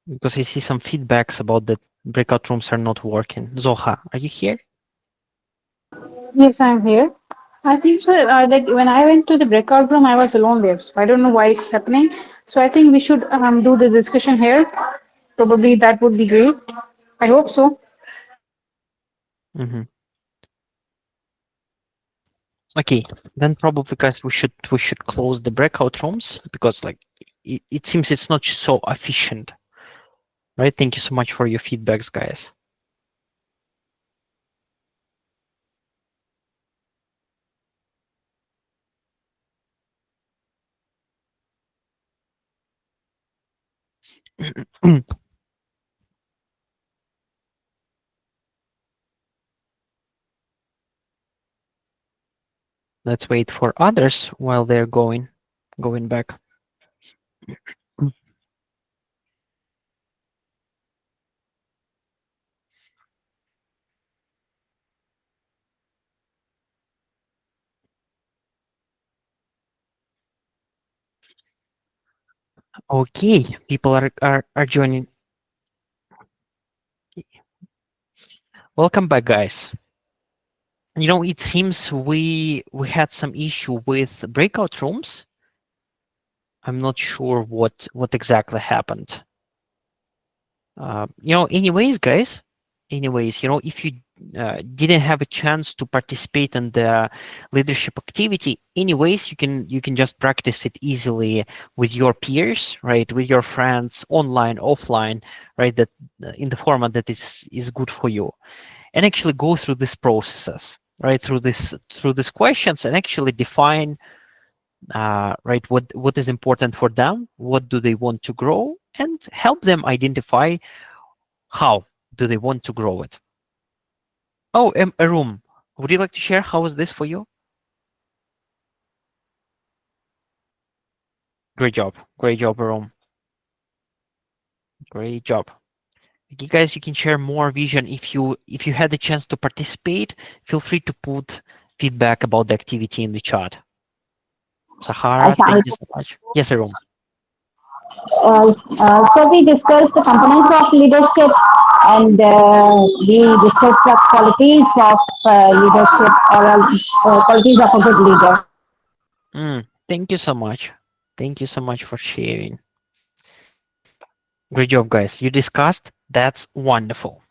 because I see some feedbacks about that breakout rooms are not working. Zoha, are you here? Yes, I'm here. I think so. That when I went to the breakout room, I was alone there. So I don't know why it's happening. So I think we should do the discussion here. Probably that would be great. I hope so. Hmm. Okay, then probably, guys, we should close the breakout rooms because like it seems it's not so efficient, right? Thank you so much for your feedbacks, guys. Let's wait for others while they're going back. Okay, people are joining. Welcome back, guys. It seems we had some issue with breakout rooms. I'm not sure what exactly happened. Anyways, guys, if you didn't have a chance to participate in the leadership activity, anyways, you can just practice it easily with your peers, right? With your friends, online, offline, right? That in the format that is good for you, and actually go through these processes, right? Through these questions, and actually define, right, what is important for them, what do they want to grow, and help them identify how do they want to grow it. Oh, Arum, would you like to share how is this for you? Great job, Arum. Great job. Okay, guys, you can share more vision if you had the chance to participate. Feel free to put feedback about the activity in the chat. I Sahara, thank found you so much. Yes, Arum. so we discussed the components of leadership and we discussed the qualities of leadership or qualities of a good leader. Thank you so much. Thank you so much for sharing. Great job, guys. You discussed. That's wonderful.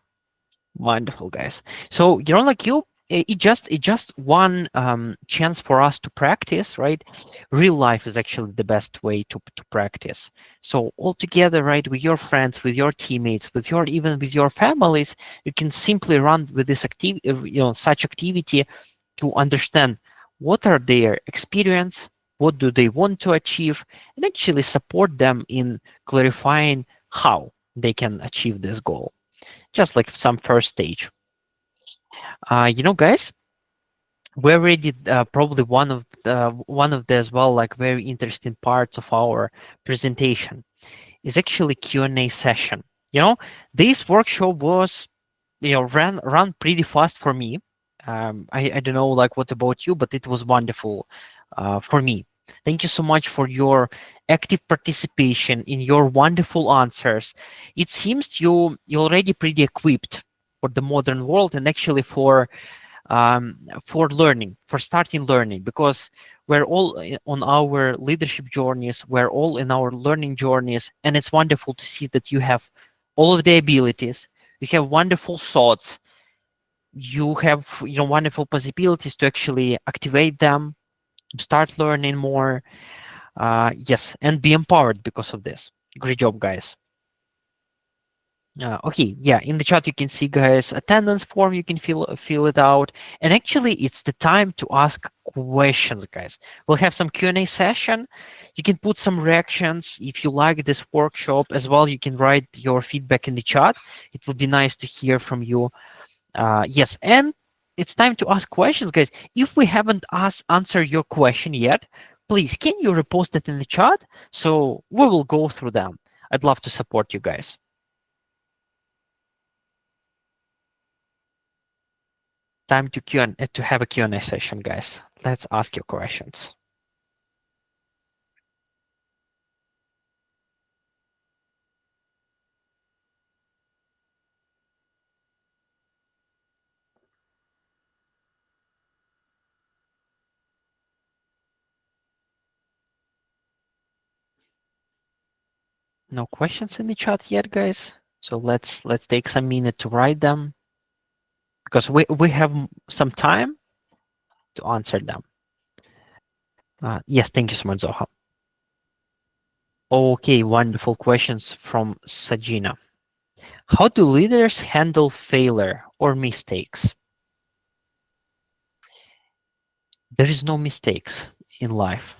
Wonderful, guys. So like it just one chance for us to practice, right? Real life is actually the best way to practice. So all together, right, with your friends, with your teammates, even with your families, you can simply run with this activity, such activity, to understand what are their experience, what do they want to achieve, and actually support them in clarifying how they can achieve this goal, just like some first stage. Guys, we already probably one of the as well, like, very interesting parts of our presentation is actually Q&A session. This workshop was, run pretty fast for me. I don't know, like, what about you, but it was wonderful for me. Thank you so much for your active participation in your wonderful answers. It seems you're already pretty equipped for the modern world, and actually for learning, for starting learning, because we're all on our leadership journeys, we're all in our learning journeys, and it's wonderful to see that you have all of the abilities, you have wonderful thoughts, you have wonderful possibilities to actually activate them, to start learning more, yes, and be empowered because of this. Great job, guys. Okay, yeah, in the chat you can see, guys, attendance form, you can fill it out, and actually it's the time to ask questions, guys. We'll have some Q&A session. You can put some reactions if you like this workshop as well. You can write your feedback in the chat. It would be nice to hear from you. Yes, and it's time to ask questions, guys. If we haven't answered your question yet, please, can you repost it in the chat so we will go through them. I'd love to support you guys. Time to to have a Q&A session, guys. Let's ask your questions. No questions in the chat yet, guys. So let's take some minute to write them because we have some time to answer them. Yes, thank you so much, Zoha. Okay, wonderful questions from Sajina. How do leaders handle failure or mistakes? There is no mistakes in life.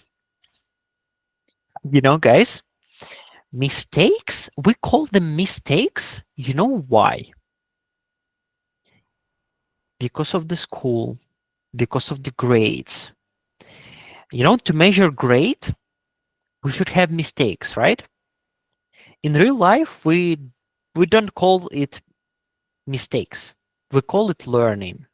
Guys, mistakes, we call them mistakes. You know why? Because of the school, because of the grades. To measure grade, we should have mistakes, right? In real life, we don't call it mistakes. We call it learning.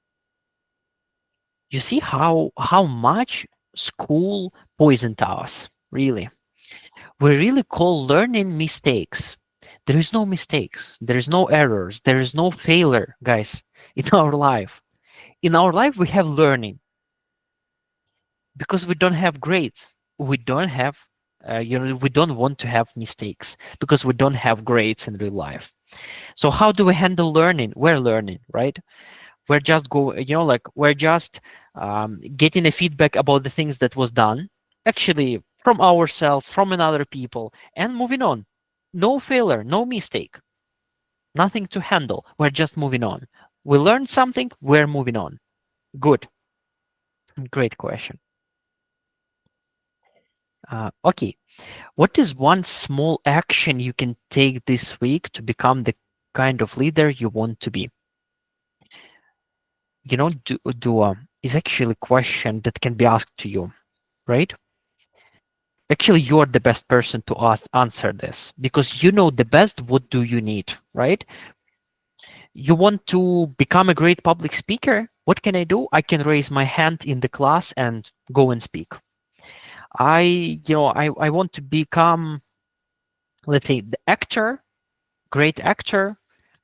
You see how much school poisoned us, really. We really call learning mistakes. There is no mistakes. There is no errors. There is no failure, guys, in our life. In our life, we have learning because we don't have grades. We don't have, we don't want to have mistakes because we don't have grades in real life. So how do we handle learning? We're learning, right? We're just we're just getting a feedback about the things that was done, actually from ourselves, from another people, and moving on. No failure, no mistake, nothing to handle. We're just moving on. We learned something, we're moving on. Good. Great question. Okay, what is one small action you can take this week to become the kind of leader you want to be? Is actually a question that can be asked to you, right? Actually, you're the best person to answer this because you know the best what do you need, right? You want to become a great public speaker? What can I do? I can raise my hand in the class and go and speak. I want to become, let's say, the actor, great actor.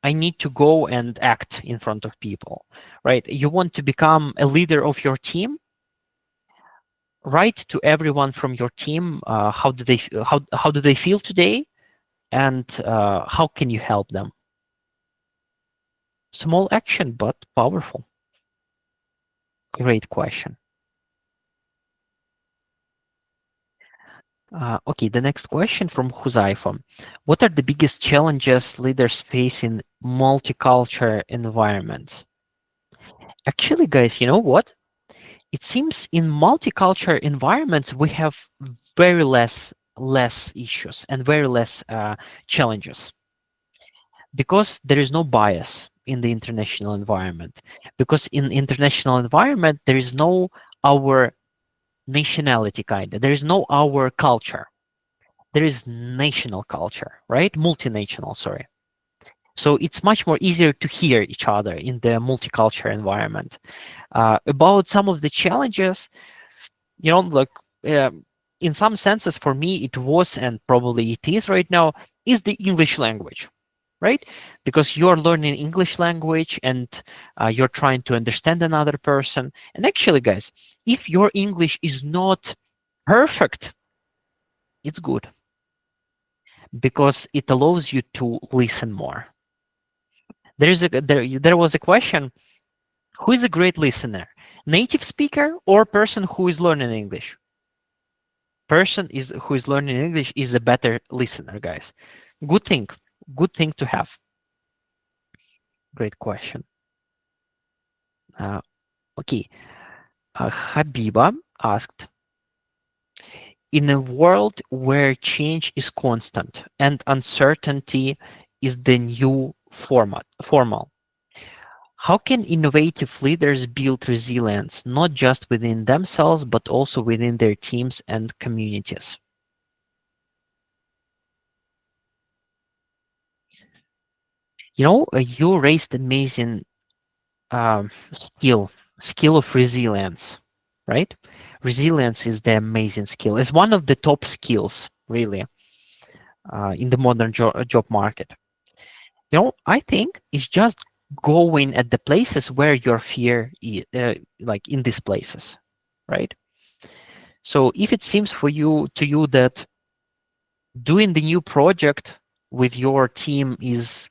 I need to go and act in front of people, right? You want to become a leader of your team? Write to everyone from your team. How do they feel today, and how can you help them? Small action, but powerful. Great question. Okay, the next question from Huzaifa. What are the biggest challenges leaders face in multicultural environments? Actually, guys, you know what? It seems in multicultural environments we have very less issues and very less challenges because there is no bias in the international environment. Because in international environment there is no our nationality kind of. There is no our culture. There is national culture, right? Multinational, sorry. So it's much more easier to hear each other in the multicultural environment. About some of the challenges, like in some senses for me it was and probably it is right now is the English language, right? Because you're learning English language and you're trying to understand another person. And actually, guys, if your English is not perfect, it's good because it allows you to listen more. There was a question: who is a great listener, native speaker or person who is learning English? Person is who is learning English is a better listener, guys. Good thing, good thing to have. Great question. Okay, Habiba asked, in a world where change is constant and uncertainty is the new formal, how can innovative leaders build resilience, not just within themselves, but also within their teams and communities? You raised amazing skill, skill of resilience, right? Resilience is the amazing skill. It's one of the top skills, really, in the modern job market. I think it's just going at the places where your fear is, like in these places, right? So if it seems for you to you that doing the new project with your team is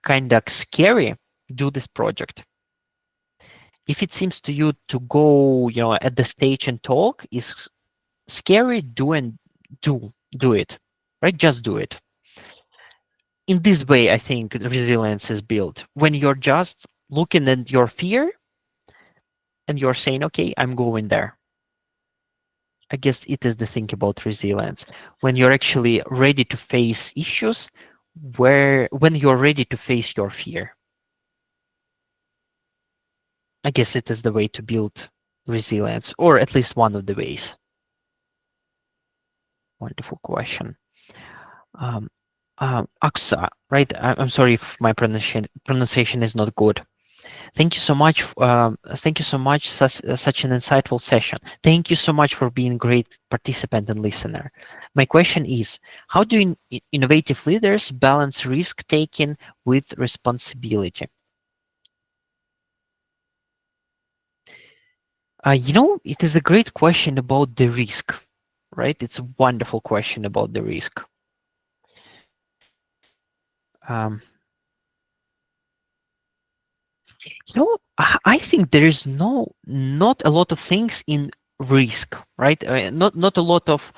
kind of scary, do this project. If it seems to you to go, at the stage and talk is scary, do it, right? Just do it. In this way, I think resilience is built when you're just looking at your fear and you're saying, okay, I'm going there. I guess it is the thing about resilience. When you're actually ready to face issues, when you're ready to face your fear. I guess it is the way to build resilience, or at least one of the ways. Wonderful question. Um, Aksa, right? I'm sorry if my pronunciation is not good. Thank you so much. Thank you so much. Such an insightful session. Thank you so much for being a great participant and listener. My question is, how do innovative leaders balance risk taking with responsibility? It is a great question about the risk, right? It's a wonderful question about the risk. Um, I think there is not a lot of things in risk, right? Not a lot of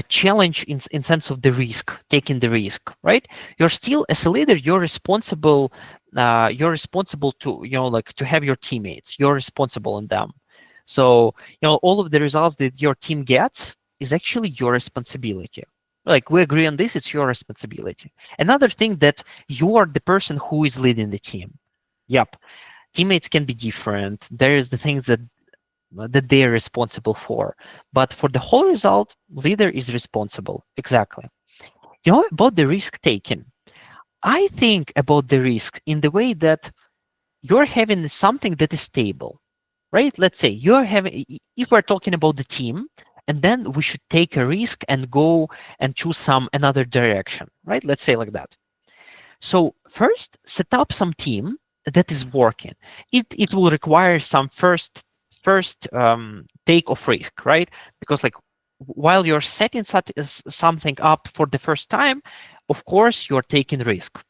challenge in sense of the risk, taking the risk, right? You're still, as a leader, you're responsible. You're responsible to like to have your teammates. You're responsible in them. So all of the results that your team gets is actually your responsibility. Like we agree on this, it's your responsibility. Another thing that you are the person who is leading the team. Yep, teammates can be different. There's the things that they are responsible for, but for the whole result, leader is responsible. Exactly. About the risk taking, I think about the risk in the way that you're having something that is stable, right? Let's say you're having, if we're talking about the team, and then we should take a risk and go and choose some another direction, right? Let's say like that. So first, set up some team that is working. It will require some first take of risk, right? Because like while you're setting something up for the first time, of course you're taking risk.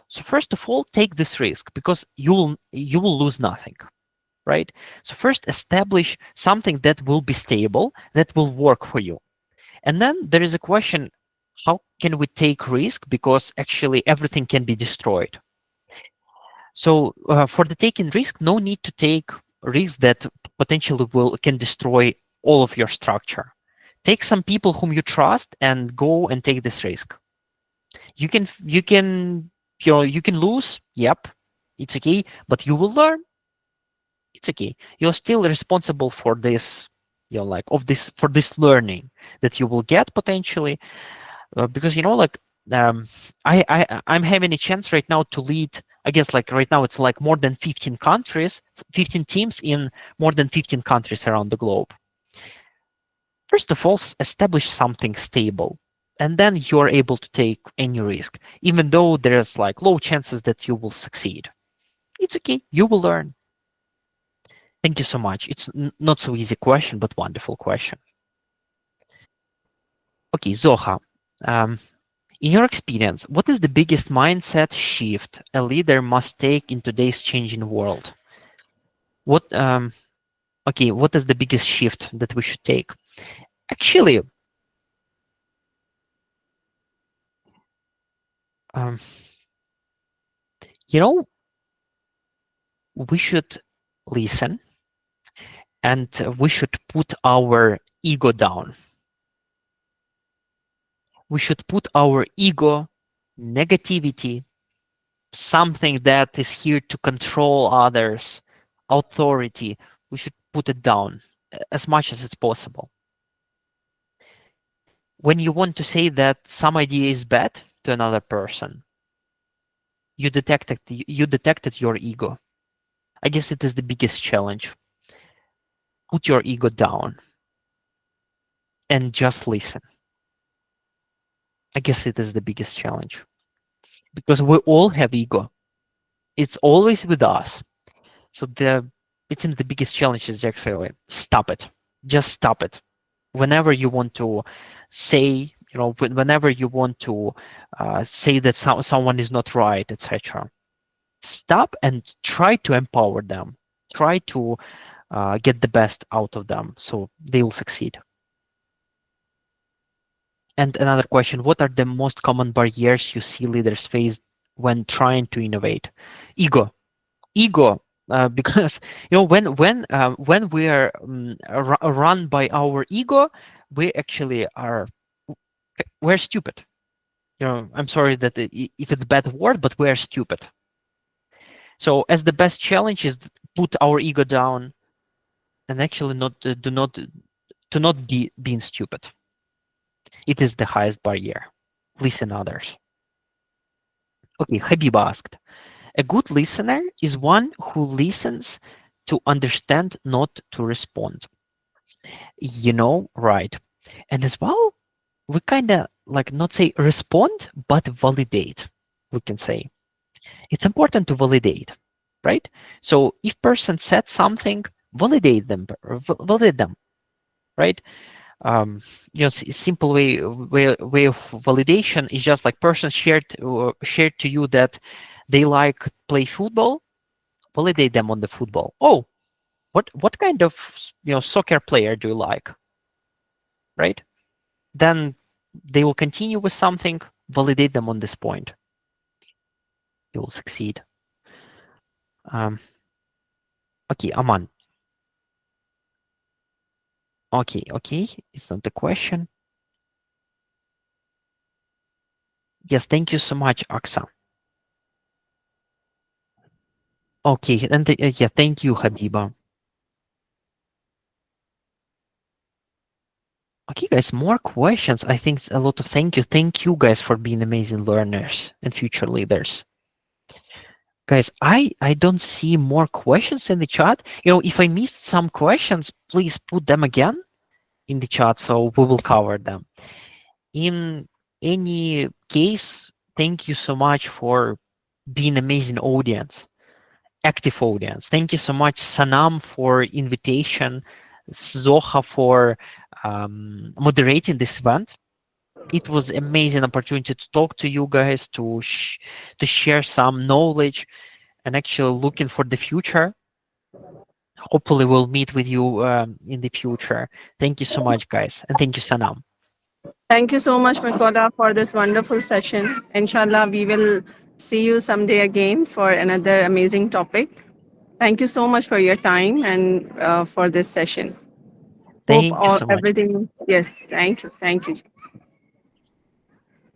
So first of all, take this risk because you will lose nothing, right? So first establish something that will be stable, that will work for you. And then there is a question, how can we take risk? Because actually everything can be destroyed. So for the taking risk, no need to take risks that potentially can destroy all of your structure. Take some people whom you trust and go and take this risk. You can lose, yep, it's okay, but you will learn, it's okay. You're still responsible for this, like of this for this learning that you will get potentially, because like um, I'm having a chance right now to lead. I guess like right now it's like more than 15 countries, 15 teams in more than 15 countries around the globe. First of all, establish something stable, and then you're able to take any risk, even though there's like low chances that you will succeed. It's okay. You will learn. Thank you so much. It's not so easy question, but wonderful question. Okay, Zoha. Um, In your experience, what is the biggest mindset shift a leader must take in today's changing world? What okay, what is the biggest shift that we should take? Actually, um, you know, we should listen and we should put our ego down. We should put our ego, negativity, something that is here to control others, authority, we should put it down as much as it's possible. When you want to say that some idea is bad to another person, you detected your ego. I guess it is the biggest challenge. Put your ego down and just listen. I guess it is the biggest challenge because we all have ego. It's always with us. So it seems the biggest challenge is actually stop it. Just stop it. Whenever you want to say, whenever you want to say that someone is not right, etc. Stop and try to empower them. Try to get the best out of them so they will succeed. And another question, what are the most common barriers you see leaders face when trying to innovate? Ego. Ego. Because when we are run by our ego, we actually we're stupid. I'm sorry that if it's a bad word, but we're stupid. So as the best challenge is put our ego down and actually not do not to not be being stupid. It is the highest barrier. Listen others. Okay, Habiba asked, a good listener is one who listens to understand, not to respond. Right. And as well, we kind of like not say respond, but validate, we can say. It's important to validate, right? So if person said something, validate them, right? Simple way of validation is just like person shared to you that they like play football, validate them on the football. Oh, what kind of soccer player do you like, right? Then they will continue with something, validate them on this point. You will succeed. Okay, Aman. Okay, it's not the question. Yes, thank you so much, Aksa. Okay, and yeah, thank you, Habiba. Okay, guys, more questions. I think a lot of thank you. Thank you, guys, for being amazing learners and future leaders. Guys, I don't see more questions in the chat. If I missed some questions, please put them again in the chat so we will cover them. In any case, thank you so much for being amazing audience, active audience. Thank you so much, Sanam, for invitation, Zoha for moderating this event. It was amazing opportunity to talk to you guys, to share some knowledge, and actually looking for the future. Hopefully, we'll meet with you in the future. Thank you so much, guys, and thank you, Sanam. Thank you so much, Mykola, for this wonderful session. Inshallah, we will see you someday again for another amazing topic. Thank you so much for your time and for this session. Hope Thank you all so much, everything. Yes, thank you, thank you.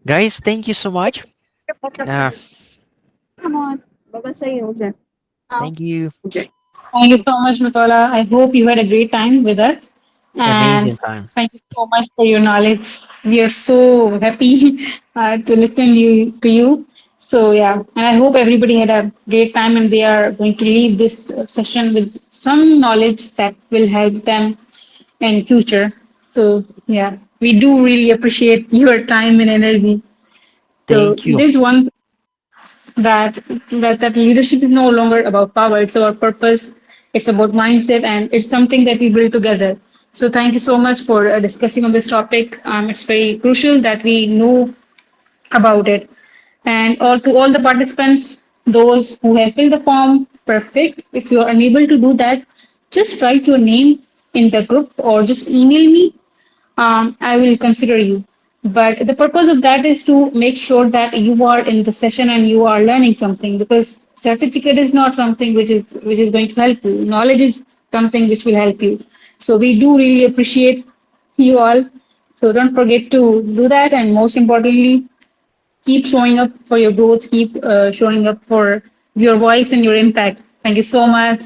guys. Thank you so much. Uh, Come on, Baba, say it. thank you. Okay. Thank you so much, Mykola. I hope you had a great time with us. And Amazing time. thank you so much for your knowledge. We are so happy to listen to you. So, yeah, and I hope everybody had a great time and they are going to leave this session with some knowledge that will help them in future. So, yeah, we do really appreciate your time and energy. So, Thank you. there's one that that leadership is no longer about power, it's about purpose, it's about mindset, and it's something that we build together. So thank you so much for discussing on this topic. It's very crucial that we know about it. And all the participants, those who have filled the form, perfect. If you are unable to do that, just write your name in the group or just email me. I will consider you. But the purpose of that is to make sure that you are in the session and you are learning something, because certificate is not something which is going to help you. Knowledge is something which will help you. So we do really appreciate you all. So don't forget to do that, and most importantly, keep showing up for your growth. Keep showing up for your voice and your impact. Thank you so much.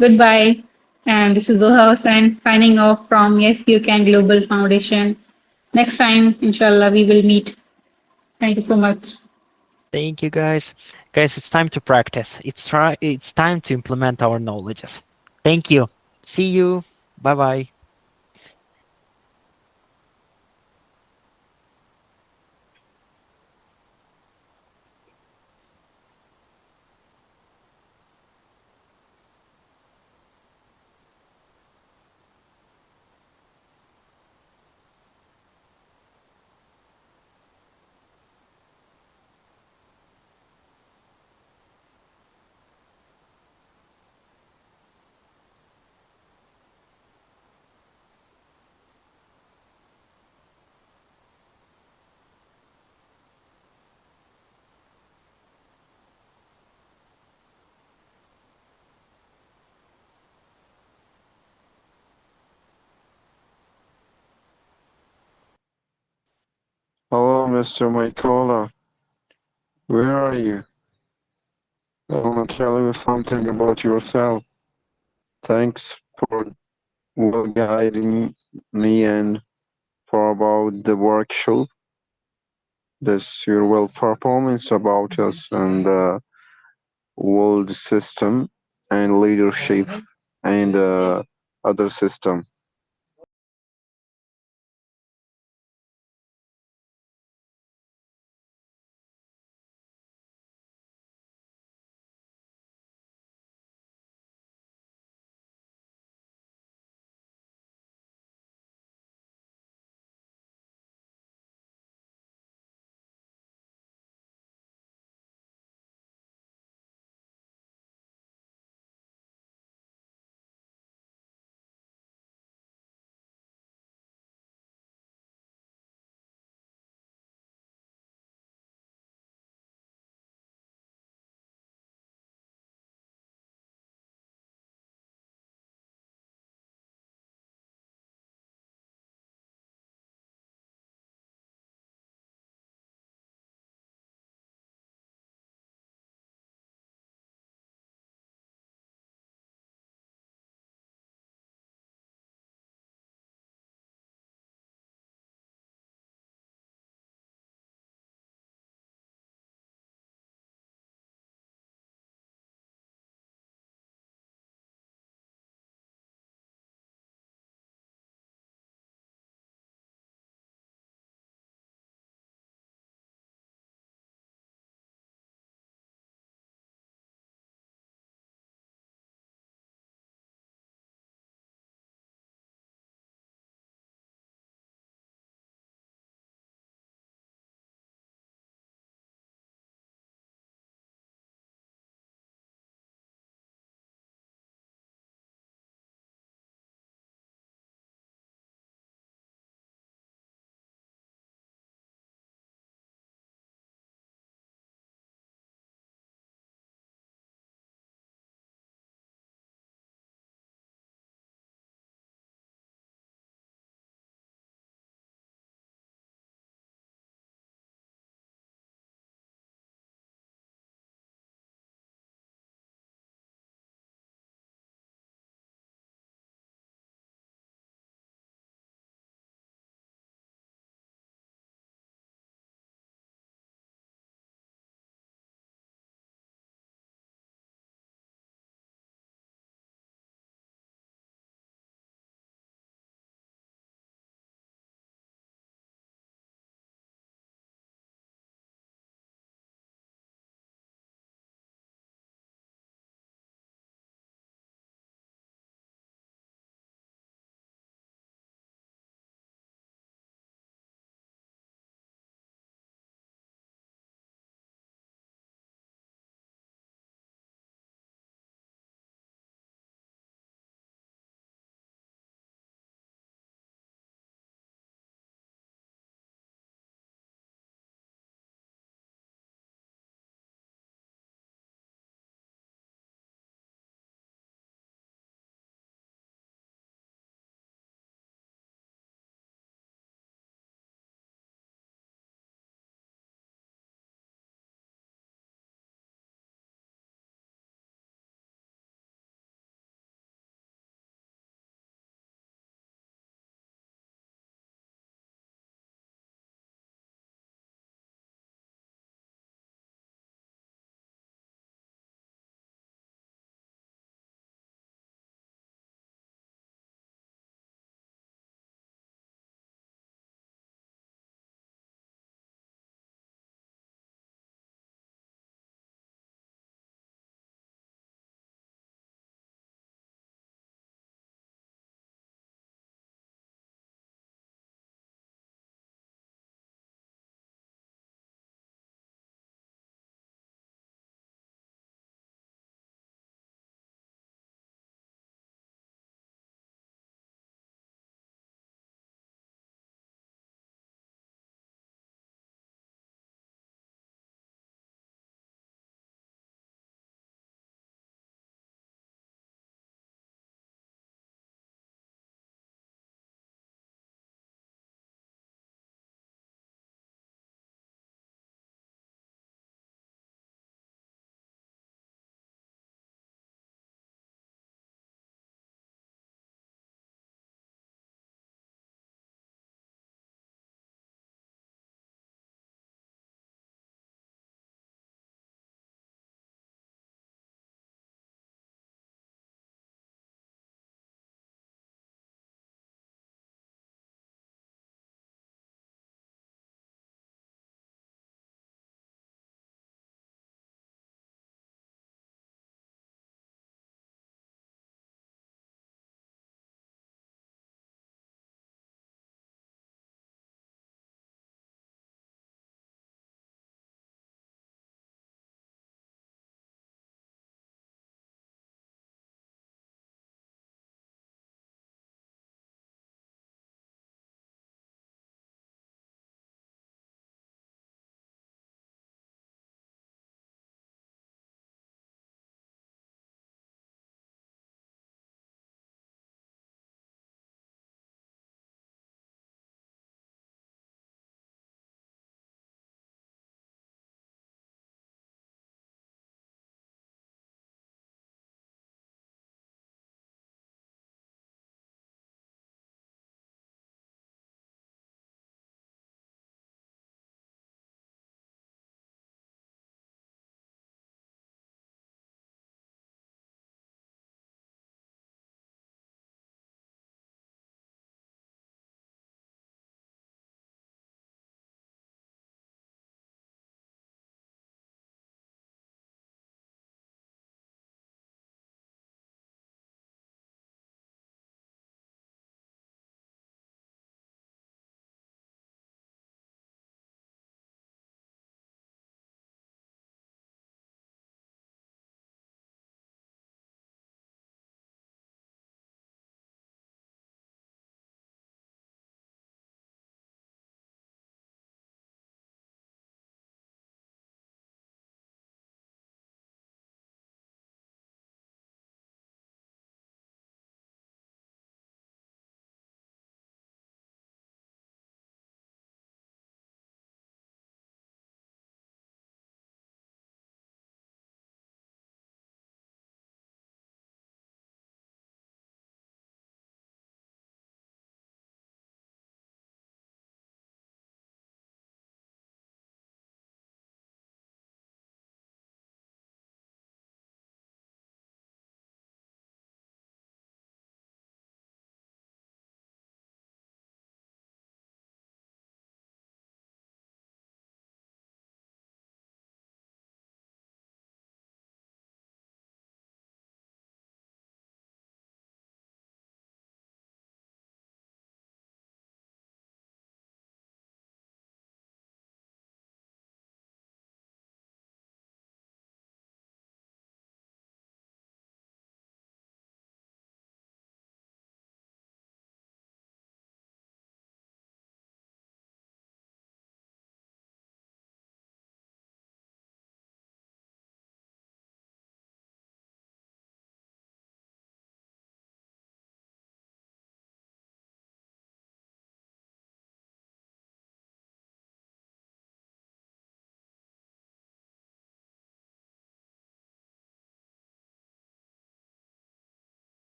Goodbye. And this is Zoha Hussain signing off from Yes You Can Global Foundation. Next time, inshallah, we will meet. Thank you so much. Thank you, guys. Guys, it's time to practice. It's time to implement our knowledges. Thank you. See you. Bye bye. Hello, Mr. Mykola. Where are you? I want to tell you something about yourself. Thanks for well guiding me and for about the workshop. This your well performance about us and the world system and leadership and other system.